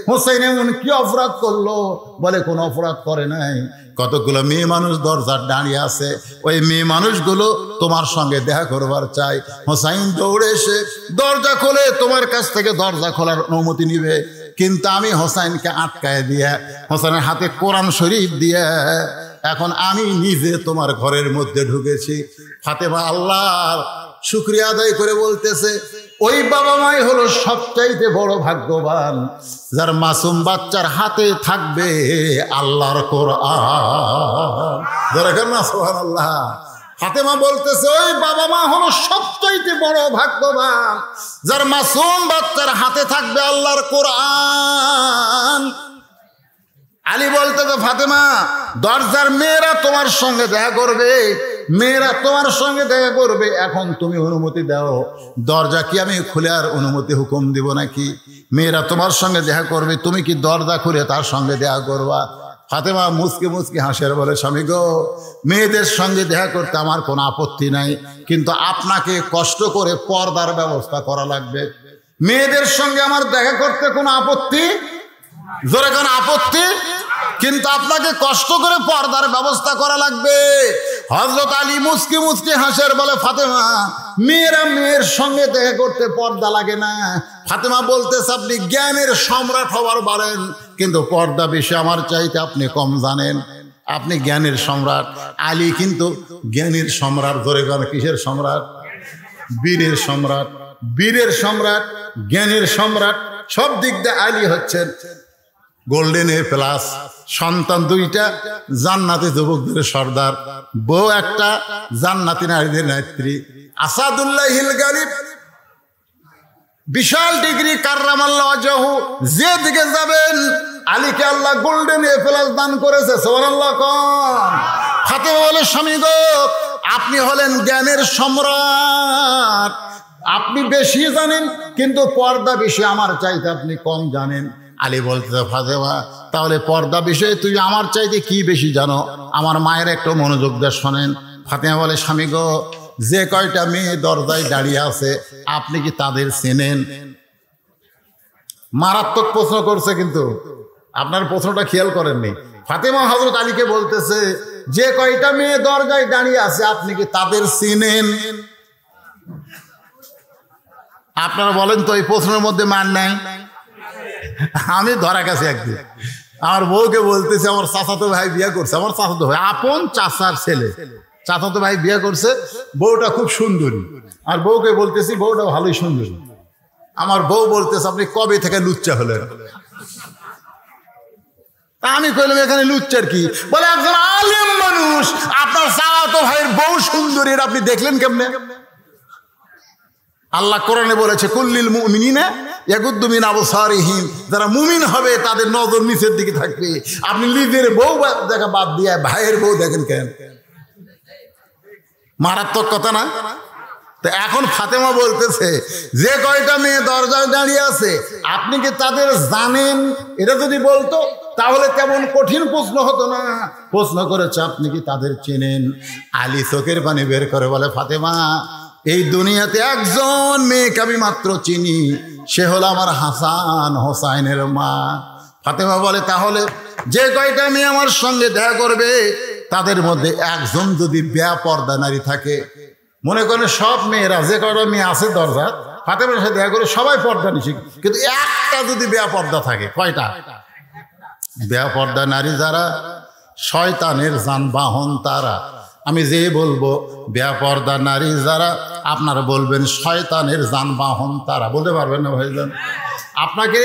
হোসেন এমন কি অপরাধ করলো? বলে কোন অপরাধ করে নাই, কতগুলো মেয়ে মানুষ দরজার দাঁড়িয়ে আছে, ওই মেয়ে মানুষগুলো তোমার সঙ্গে দেখা করবার চাই। হোসাইন দৌড়ে এসে দরজা খোলে, তোমার কাছ থেকে দরজা খোলার অনুমতি নিবে, কিন্তু আমি হোসাইনকে আটকায় দিয়ে হোসেনের হাতে কোরআন শরীফ দিয়ে এখন আমি নিজে তোমার ঘরের মধ্যে ঢুকেছি। ফাতেমা আল্লাহর শুকরিয়া আদায় করে বলতেছে ওই বাবা মাই হলো সবচাইতে বড় ভাগ্যবান যার মাসুম বাচ্চার হাতে থাকবে আল্লাহর কোরআন। দেখেন না সুবহানাল্লাহ। ফাতেমা বলতেছে ওই বাবা মা হলো সবচাইতে বড় ভাগ্যবান যার মাসুম বাচ্চার হাতে থাকবে আল্লাহর কোরআন। আলী বলতেছে ফাতেমা দরজার মেয়েরা তোমার সঙ্গে দেখা করবে, মেয়েরা তোমার সঙ্গে দেখা করবে, এখন তুমি অনুমতি দাও, দরজা কি আমি খুলে আর অনুমতি হুকুম দিব নাকি? মেয়েরা তোমার সঙ্গে দেখা করবে, তুমি কি দরজা খুলে তার সঙ্গে দেখা করবা? ফাতেমা মুচকি মুচকি হাসের বলে, স্বামী গো, মেয়েদের সঙ্গে দেখা করতে আমার কোনো আপত্তি নাই, কিন্তু আপনাকে কষ্ট করে পর্দার ব্যবস্থা করা লাগবে। মেয়েদের সঙ্গে আমার দেখা করতে কোনো আপত্তি, জোরে কোনো আপত্তি, কিন্তু আপনাকে কষ্ট করে পর্দার ব্যবস্থা করা লাগবে। হযরত আলী মুচকি মুচকি হাসের বলে, ফাতেমা, মেয়েরা মেয়ের সঙ্গে দেখা করতে পর্দা লাগে না। ফাতেমা বলতেছে, আপনি জ্ঞানের সম্রাট হবার বলেন, কিন্তু পর্দা বিষয়ে আমার চাইতে আপনি কম জানেন। আপনি জ্ঞানের সম্রাট, আলী কিন্তু জ্ঞানের সম্রাট। ধরে গেল কিসের সম্রাট? বীরের সম্রাট, বীরের সম্রাট, জ্ঞানের সম্রাট, সব দিক দিয়ে আলী হচ্ছেন গোল্ডেন এ প্লাস। সন্তান দুইটা, জান্নাতি যুবকদের সর্দার, বউ একটা, জান্নাতি নারীদের নেত্রী। আসাদুল্লাহিল গালিব, বিশাল ডিগ্রি, কাররামাল্লাহু ওয়াজহু। যে দিকে যাবেন আলীকে আল্লাহ গোল্ডেন এ প্লাস দান করেছে, সুবহানাল্লাহ কোন। ফাতেমা বলে, স্বামী গো, আপনি হলেন জ্ঞানের সম্রাট, আপনি বেশি জানেন, কিন্তু পর্দা বিষয়ে আমার চাইতে আপনি কম জানেন। আলী বলতে, ফাতেমা, তাহলে পর্দা বিষয়ে তুই আমার চাইতে কি বেশি জানো? আমার মায়ের একটু মনোযোগ দিয়ে শোনেন। ফাতেমা বলে, স্বামী গো, যে কয়টা মেয়ে দরজায় দাঁড়িয়ে আছে আপনি কি তাদের চেনেন? মারাত্মক প্রশ্ন করছে, কিন্তু আপনার প্রশ্নটা খেয়াল করেননি। ফাতেমা হযরত আলীকে বলতেছে, যে কয়টা মেয়ে দরজায় দাঁড়িয়ে আছে আপনি কি তাদের চেনেন? আপনারা বলেন তো, এই প্রশ্নের মধ্যে মান নাই? আমি ধরা গেছি একদিন, আমার বউকে বলতেছে, আমার চাচাতো ভাই বিয়ে করছে, আমার চাচাতো ভাই, আপন চাচার ছেলে, চাচাতো ভাই বিয়ে করছে, বউটা খুব সুন্দরী। আর বউকে বলতেছি, বউটা ভালোই সুন্দরী। আমার বউ বলতেছে, আপনি কবে থেকে লুচ্চা হলেন? আমি কইলাম, এখানে লুচ্চার কি? বলে, একজন আলেম মানুষ, আপনার চাচাতো ভাইয়ের বউ সুন্দরী, আপনি দেখলেন কেমনে? আল্লাহ কোরআনে বলেছে, কুল্লিল মুমিনিনা ইয়াগুদ্দু মিন আবসারিহিম, যারা মুমিন হবে তাদের নজর নিচের দিকে থাকবে। আপনি নিজের বউ দেখা বাদ দিয়ে ভাইয়ের বউ দেখেন কেন? মারাত্মক কথা না? তো এখন ফাতেমা বলতেছে, যে কয়টা মেয়ে দরজায় দাঁড়িয়ে আছে আপনি কি তাদের জানেন? এটা যদি বলতো তাহলে তেমন কঠিন প্রশ্ন হতো না। প্রশ্ন করেছে, আপনি কি তাদের চেনেন? আলী চোখের পানি বের করে বলে, ফাতেমা, এই দুনিয়াতে একজন মেয়েকে আমি মাত্র চিনি, সে হলো আমার হাসান হোসাইনের মা। ফাতেমা বলে, তাহলে যে কয়টা মেয়ে আমার সঙ্গে দেখা করবে তাদের মধ্যে একজন যদি বেপরদা নারী থাকে, মনে করেন সব মেয়েরা, যে কয়টা মেয়ে আছে দরজা, ফাতেমার সাথে দেখা করে সবাই পর্দা নিষিদ্ধ, কিন্তু একটা যদি বেপরদা থাকে, কয়টা? বেপরদা নারী যারা শয়তানের যানবাহন তারা। আমি যে বলবো বেপরদা নারী যারা, আপনারা বলবেন শয়তানের যানবাহন তারা। বলতে পারবেন না ভাইজান? আপনাকে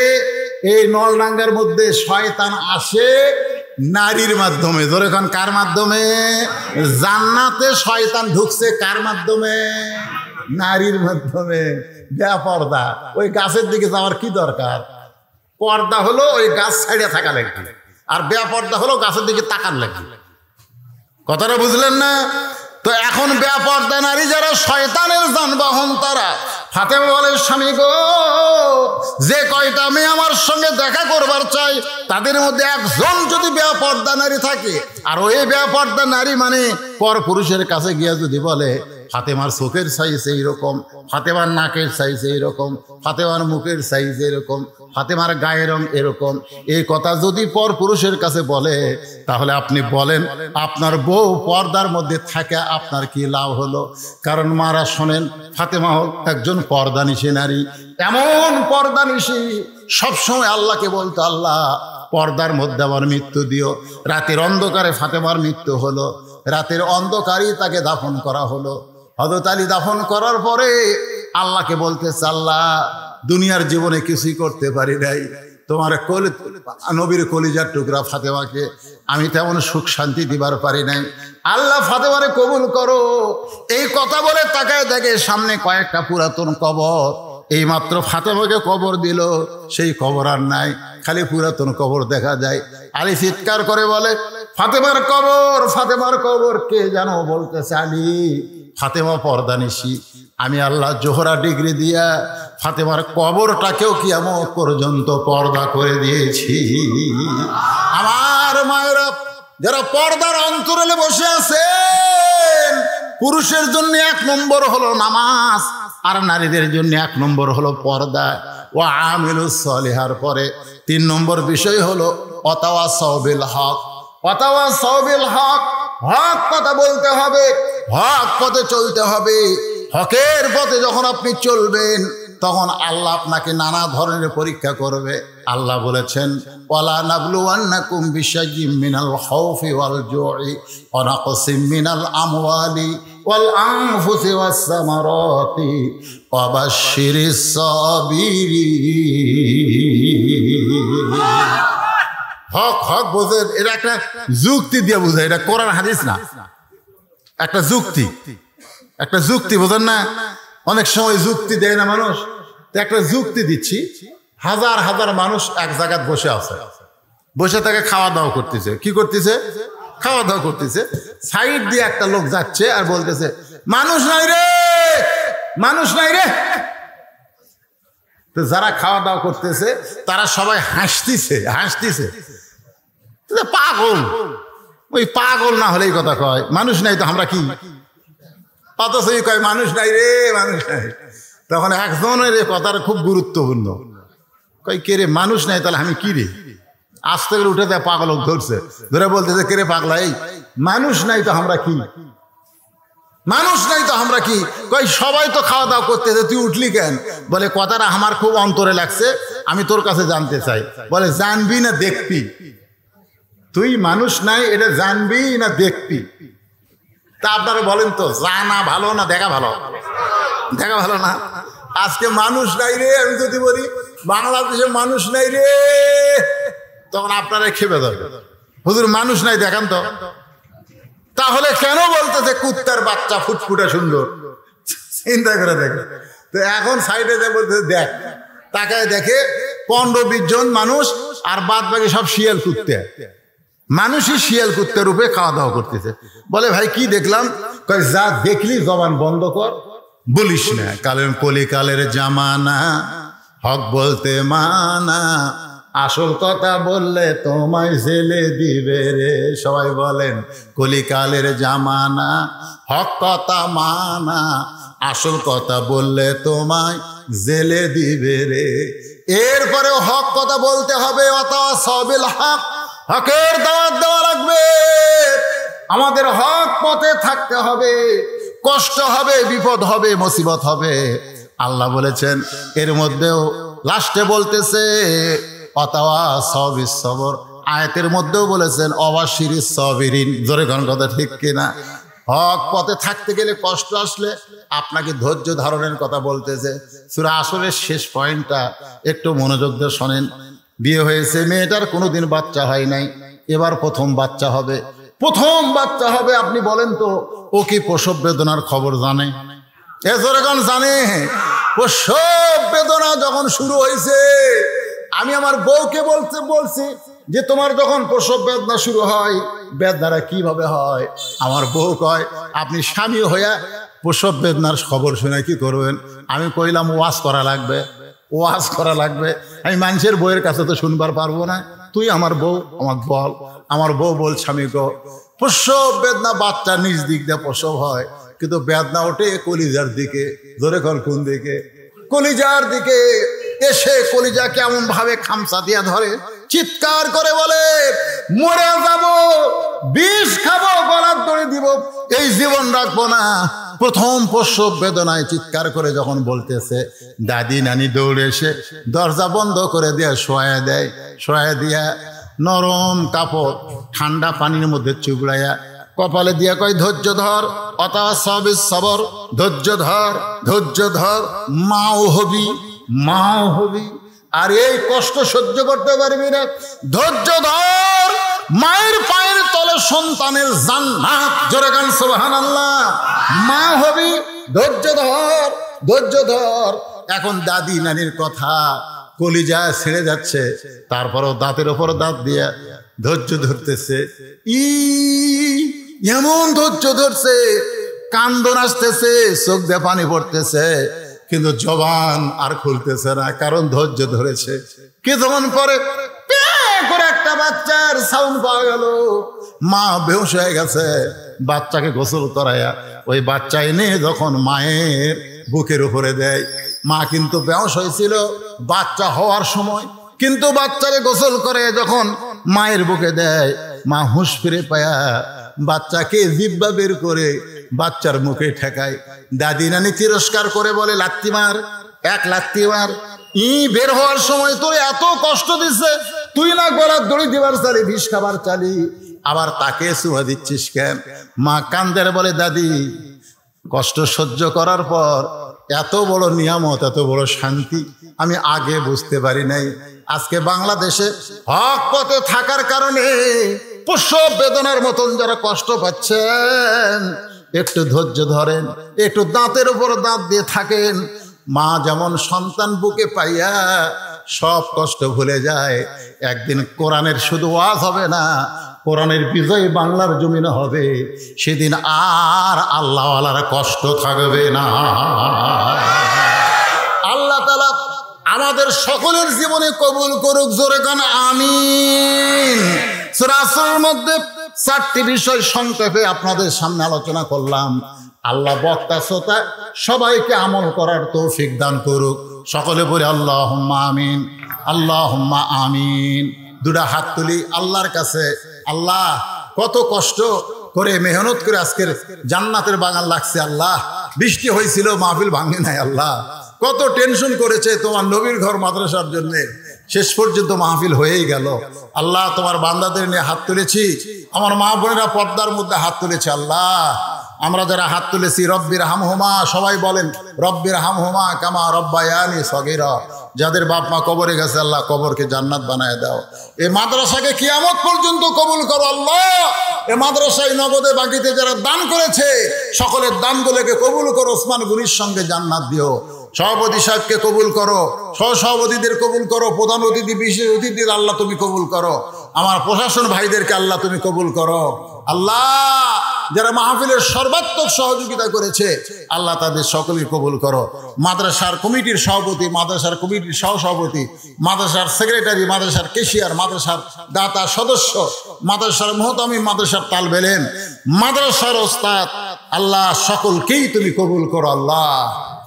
এই নলডাঙ্গার মধ্যে শয়তান আসে নারীর মাধ্যমে। ধরে খান, কার মাধ্যমে? জান্নাতে শয়তান ঢুকছে কার মাধ্যমে? নারীর মাধ্যমে। বেপরদা, ওই গাছের দিকে যাওয়ার কি দরকার? পর্দা হলো ওই গাছ ছাড়িয়ে থাকা লাগবে, আর বেপরদা হলো গাছের দিকে তাকার লাগবে। কথাটা বুঝলেন না? তো এখন বেপরদা নারী যারা শয়তানের যানবাহন তারা। ফাতেমা বলে, স্বামী গো, যে কয়টা মেয়ে আমার সঙ্গে দেখা করবার চাই তাদের মধ্যে একজন যদি বেপরদা নারী থাকে, আর ওই বেপরদা নারী মানে পর পুরুষের কাছে গিয়ে যদি বলে, ফাতেমার চোখের সাইজ এইরকম, ফাতেমার নাকের সাইজ এইরকম, ফাতেমার মুখের সাইজ এরকম, ফাতেমার গায়ের রং এরকম, এই কথা যদি পর পুরুষের কাছে বলে, তাহলে আপনি বলেন আপনার বউ পর্দার মধ্যে থাকে আপনার কি লাভ হলো? কারণ মারা শোনেন, ফাতেমা হল একজন পর্দানিশী নারী, এমন পর্দানিশী সবসময় আল্লাহকে বলতো, আল্লাহ পর্দার মধ্যে আমার মৃত্যু দিও। রাতের অন্ধকারে ফাতেমার মৃত্যু হলো, রাতের অন্ধকারেই তাকে দাফন করা হলো। হযরত আলী দাফন করার পরে আল্লাহকে বলতেছে, আল্লাহ দুনিয়ার জীবনে কিছুই করতে পারি নাই, তোমার নবীর কলিজার টুকরা ফাতেমাকে আমি তেমন সুখ শান্তি দিবার পারি নাই, আল্লাহ ফাতেমারে কবুল করো। এই কথা বলে তাকায় দেখে সামনে কয়েকটা পুরাতন কবর। এই মাত্র ফাতেমাকে কবর দিল, সেই কবর আর নাই, খালি পুরাতন কবর দেখা যায়। আলী চিৎকার করে বলে, ফাতেমার কবর কে যেন বলতেছে আলী ফাতেমা পর্দানিশি, আমি আল্লাহ জোহরা ডিগ্রি দিয়া ফাতেমার কবরটাকেও কিয়ামত পর্যন্ত পর্দা করে দিয়েছি। আমার মায়েরা যারা পর্দার অন্তরালে বসে আছেন, পুরুষের জন্য 1 নম্বর হলো নামাজ, আর নারীদের জন্য 1 নম্বর হলো পর্দা। ও আমিলুস সলিহার পরে 3 নম্বর বিষয় হলো ওয়াতাওয়াসাউ বিল হক। ওয়াতাওয়াসাউ বিল হক, হক কথা বলতে হবে, হক পথে চলতে হবে। হকের পথে যখন আপনি চলবেন তখন আল্লাহ আপনাকে নানা ধরনের পরীক্ষা করবে। আল্লাহ বলেছেন ওয়ালা নাবলুওয়ান্নাকুম বিশাইয়্যিম মিনাল খাউফি ওয়াল জু'i ওয়া নাকসিম মিনাল আমওয়ালি ওয়াল আনফুসি ওয়াস সামারাতি ওয়া বাশশিরিস সাবিরিন। হক হক বোঝেন, এটা একটা যুক্তি দিয়ে বোঝায়, এটা কোরআন হাদিস না, একটা যুক্তি বোঝেন না। অনেক সময় যুক্তি দেয় না মানুষ, তো একটা যুক্তি দিচ্ছি। হাজার হাজার মানুষ এক জায়গায় বসে আছে, বসে তাকে খাওয়া দাওয়া করতেছে। কি করতেছে? খাওয়া দাওয়া করতেছে। সাইড দিয়ে একটা লোক যাচ্ছে আর বলতেছে মানুষ নাই রে, মানুষ নাই রে। তো যারা খাওয়া দাওয়া করতেছে তারা সবাই হাসতেছে। পাগল, ওই পাগল না হলেই কথা কয় মানুষ নাই তো আমরা কি, অথচ কয় মানুষ নাই রে, মানুষ নাই। তখন একজনের কথাটা খুব গুরুত্বপূর্ণ, কয় কে রে মানুষ নাই, তাহলে আমি কি রে? আস্তে করে উঠে দেয়, পাগল ধরছে, ধরে বলতেছে কে রে পাগলা, এই মানুষ নাই তো আমরা কি, মানুষ নাই তো আমরা কি? কই সবাই তো খাওয়া দাওয়া করতেছে, তুই উঠলি কেন? বলে কথাটা আমার খুব অন্তরে লাগছে, আমি তোর কাছে জানতে চাই। বলে জানবি না দেখবি? তুই মানুষ নাই এটা জানবি না দেখবি? তা আপনারা বলেন তো, জানা ভালো না দেখা ভালো? দেখা ভালো না। আজকে মানুষ নাই রে আমি যদি বলি বাংলাদেশে মানুষ নাই রে, তখন আপনারা খেপে যাবে, হুজুর মানুষ নাই দেখান তো। তাহলে কেন বলতেছে কুত্তার বাচ্চা ফুটফুটে সুন্দর? চিন্তা করে দেখে। তো এখন সাইডে বলতেছে দেখ, তাকায় দেখে 15-20 জন মানুষ, আর বাদ বাকি সব শিয়াল কুত্তে। মানুষই শিয়াল কুত্তের রূপে খাওয়া দাওয়া করতেছে। বলে ভাই কি দেখলাম? কয় যা দেখলি জবান বন্ধ কর, বলিস না। কলিকালের জামানা, হক বলতে মানা, আসল কথা বললে তোমায় জেলে দিবে রে। সবাই বলেন কলিকালের জামানা, হক কথা মানা, আসল কথা বললে তোমায় জেলে দিবে রে। এরপরে হক কথা বলতে হবে, ওয়াতাওয়াসাউ বিল হক, হকের দাওয়াত দেওয়া লাগবে। আমাদের হক পথে থাকতে হবে, কষ্ট হবে, বিপদ হবে, মুসিবত হবে। আল্লাহ বলেছেন এর মধ্যেও লাস্টে বলতেছে ওয়াতাওয়াসাউ বিস সবর। আয়াতের মধ্যেও বলেছেন ওয়াবাশশিরিস সাবিরিন। জোরে কোন কথা ঠিক কিনা? হক পথে থাকতে গেলে কষ্ট আসলে আপনাকে ধৈর্য ধারণের কথা বলতেছে। সূরা আসরের শেষ পয়েন্টটা একটু মনোযোগ দিয়ে শোনেন। বিয়ে হয়েছে, মেয়েটার কোনোদিন বাচ্চা হয় নাই, এবার প্রথম বাচ্চা হবে। প্রথম বাচ্চা হবে, আপনি বলেন তো ও কি প্রসব বেদনার খবর জানে? এজরগণ জানে? প্রসব বেদনা যখন শুরু হয়েছে, আমি আমার বউকে বলছি যে তোমার যখন প্রসব বেদনা শুরু হয় বেদনাটা কিভাবে হয়? আমার বউ কয় আপনি স্বামী হইয়া প্রসব বেদনার খবর শুনে কি করবেন? আমি কইলাম ওয়াজ করা লাগবে, ওয়াজ করা লাগবে। আমি মানুষের বউয়ের কাছে তো শুনবার পারবো না, তুই আমার বউ আমাকে বল। আমার বউ বলছে আমি গো প্রসব বেদনা, বাচ্চা নিজ দিক দিয়ে প্রসব হয়, কিন্তু বেদনা ওঠে কলিজার দিকে। ধরে কোন দিকে? কলিজার দিকে। এসে কলিজা কেমন ভাবে খামচা দিয়া ধরে, চিৎকার করে বলে মরে যাব, বিষ খাবো, গলার দড়ি দিব, এই জীবন রাখবো না। প্রথম প্রসব বেদনায় চিৎকার করে যখন বলতেছে, দাদি নানি দৌড়ে এসে দরজা বন্ধ করে দিয়ে শোয়া দেয়। শোয়া দিয়া নরম কাপড় ঠান্ডা পানির মধ্যে চুবড়াইয়া কপালে দিয়া কয় ধৈর্য ধর, ওয়াতাওয়াসাউ বিস সবর, ধৈর্য ধর, ধৈর্য ধর, মাও হবি, মাও হবি। আর এই কষ্ট সহ্য করতে পারবি না, ধৈর্য ধর, মায়ের পায়ের তলে সন্তানের জান্নাত। জোরে গান সুবহানাল্লাহ। মা হবি, ধৈর্য ধর, ধৈর্য ধর। এখন দাদি নানির কথা কলিজা ছেড়ে যাচ্ছে, তারপরও দাঁতের ওপর দাঁত দিয়ে ধৈর্য ধরতেছে, এমন ধৈর্য ধরছে, কান্দন আসতেছে, চোখ দিয়ে পানি পড়তেছে, কিন্তু জবান আর খুলতেছে না, কারণ ধৈর্য ধরেছে। কিছুক্ষণ পরে করে একটা বাচ্চার সাউন্ড পাওয়া গেল, মা বেহুশ হয়ে গেছে। বাচ্চাকে গোসল করাইয়া ওই বাচ্চা এনে যখন মায়ের বুকের উপরে দেয়, মা কিন্তু বেহুশ হয়েছিল বাচ্চা হওয়ার সময়, কিন্তু বাচ্চাকে গোসল করে যখন মায়ের বুকে দেয়, মা হুঁশ ফিরে পায়া বাচ্চাকে জিব্বা বের করে বাচ্চার মুখে ঠেকায়। দাদি নানি তিরস্কার করে বলে, লাত্তি মার, এক লাত্তি মার। বের হওয়ার সময় তোর এত কষ্ট দিচ্ছে, তুই না গলার দড়ি দিবার চালি, বিষ খাবার চালি, আবার তাকে চুমা দিচ্ছিস কেন? মা কান্দের বলে, দাদি কষ্ট সহ্য করার পর এত বড় নিয়ামত, এত বড় শান্তি আমি আগে বুঝতে পারি নাই। আজকে বাংলাদেশে হক পথে থাকার কারণে প্রসব বেদনার মতন যারা কষ্ট পাচ্ছেন, একটু ধৈর্য ধরেন, একটু দাঁতের উপর দাঁত দিয়ে থাকেন। মা যেমন সন্তান বুকে পাইয়া সব কষ্ট ভুলে যায়, একদিন কোরআনের শুধু ওয়াজ হবে না, কোরআনের বিজয় বাংলার জমিনে হবে, সেদিন আর আল্লাহওয়ালার কষ্ট থাকবে না। আল্লাহ তাআলা আমাদের সকলের জীবনে কবুল করুক, জোরে গান আমিন। সূরা আসরের মধ্যে 4টি বিষয় সংক্ষেপে আপনাদের সামনে আলোচনা করলাম। আল্লাহ বক্তা শ্রোতা সবাইকে আমল করার তৌফিক দান করুক। সকলে বলে আল্লাহুম্মা আমিন, আল্লাহুম্মা আমিন। দুটা হাত তুলি আল্লাহর কাছে। আল্লাহ, কত কষ্ট করে মেহনত করে আজকের জান্নাতের বাগান লাগছে। আল্লাহ, বৃষ্টি হয়েছিল, মাহফিল ভাঙে নাই। আল্লাহ, কত টেনশন করেছে তোমার নবীর ঘর মাদ্রাসার জন্যে, শেষ পর্যন্ত মাহফিল হয়েই গেল। আল্লাহ, তোমার বান্দাদের নিয়ে হাত তুলেছি, আমার মা বোনেরা পর্দার মধ্যে হাত তুলেছে। আল্লাহ, আমরা যারা হাত তুলেছি, রব্বির হামহুমা, সবাই বলেন রব্বির হামহুমা কামা রব্বায়ানি সগীরা। যাদের বাপ মা কবরে গেছে, আল্লাহ কবরকে জান্নাত বানায় দাও। এই মাদ্রাসাকে কিয়ামত পর্যন্ত কবুল করো। আল্লাহ, এই মাদ্রাসায় নগদে বাকিতে যারা দান করেছে, সকলের দানগুলোকে কবুল করো, ওসমান গনির সঙ্গে জান্নাত দিও। সভাপতি সাহেবকে কবুল করো, সহসভাপতিদের কবুল করো, প্রধান অতিথি বিশেষ অতিথিদের আল্লাহ তুমি কবুল করো, আমার প্রশাসন ভাইদেরকে আল্লাহ তুমি কবুল করো। আল্লাহ, যারা মাহফিলের সর্বাত্মক সহযোগিতা করেছে, আল্লাহ তাদের সকলকে কবুল করো। মাদ্রাসার কমিটির সভাপতি, মাদ্রাসার কমিটির সহসভাপতি, মাদ্রাসার সেক্রেটারি, মাদ্রাসার কেশিয়ার, মাদ্রাসার দাতা সদস্য, মাদ্রাসার মুহতামিম, মাদ্রাসার তালবে ইলম, মাদ্রাসার ওস্তাদ, আল্লাহ সকলকেই তুমি কবুল করো। আল্লাহ,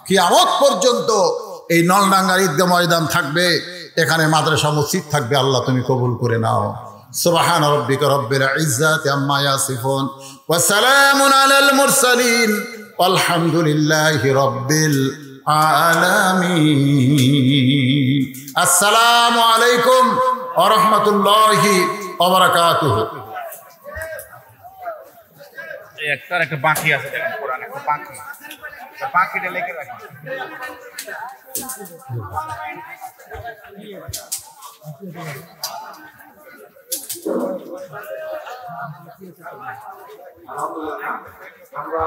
কিয়ামত পর্যন্ত এই নলডাঙ্গার ঈদগাহ ময়দান থাকবে, এখানে মাদ্রাসা মসজিদ থাকবে। আল্লাহ তুমি কবুল করে নাও। সুবহান রাব্বিকা রব্বিল ইজ্জাতি আম্মা ইয়াসিফুন ওয়া সালামুন আলাল মুরসালিন আলহামদুলিল্লাহি রাব্বিল আলামিন। আসসালামু আলাইকুম ওয়া রাহমাতুল্লাহি ওয়া বারাকাতুহু। একটা বাকি আছে, দেখেন কোরআন একটা বাকি, বাকিটা লিখে রাখি। আমরা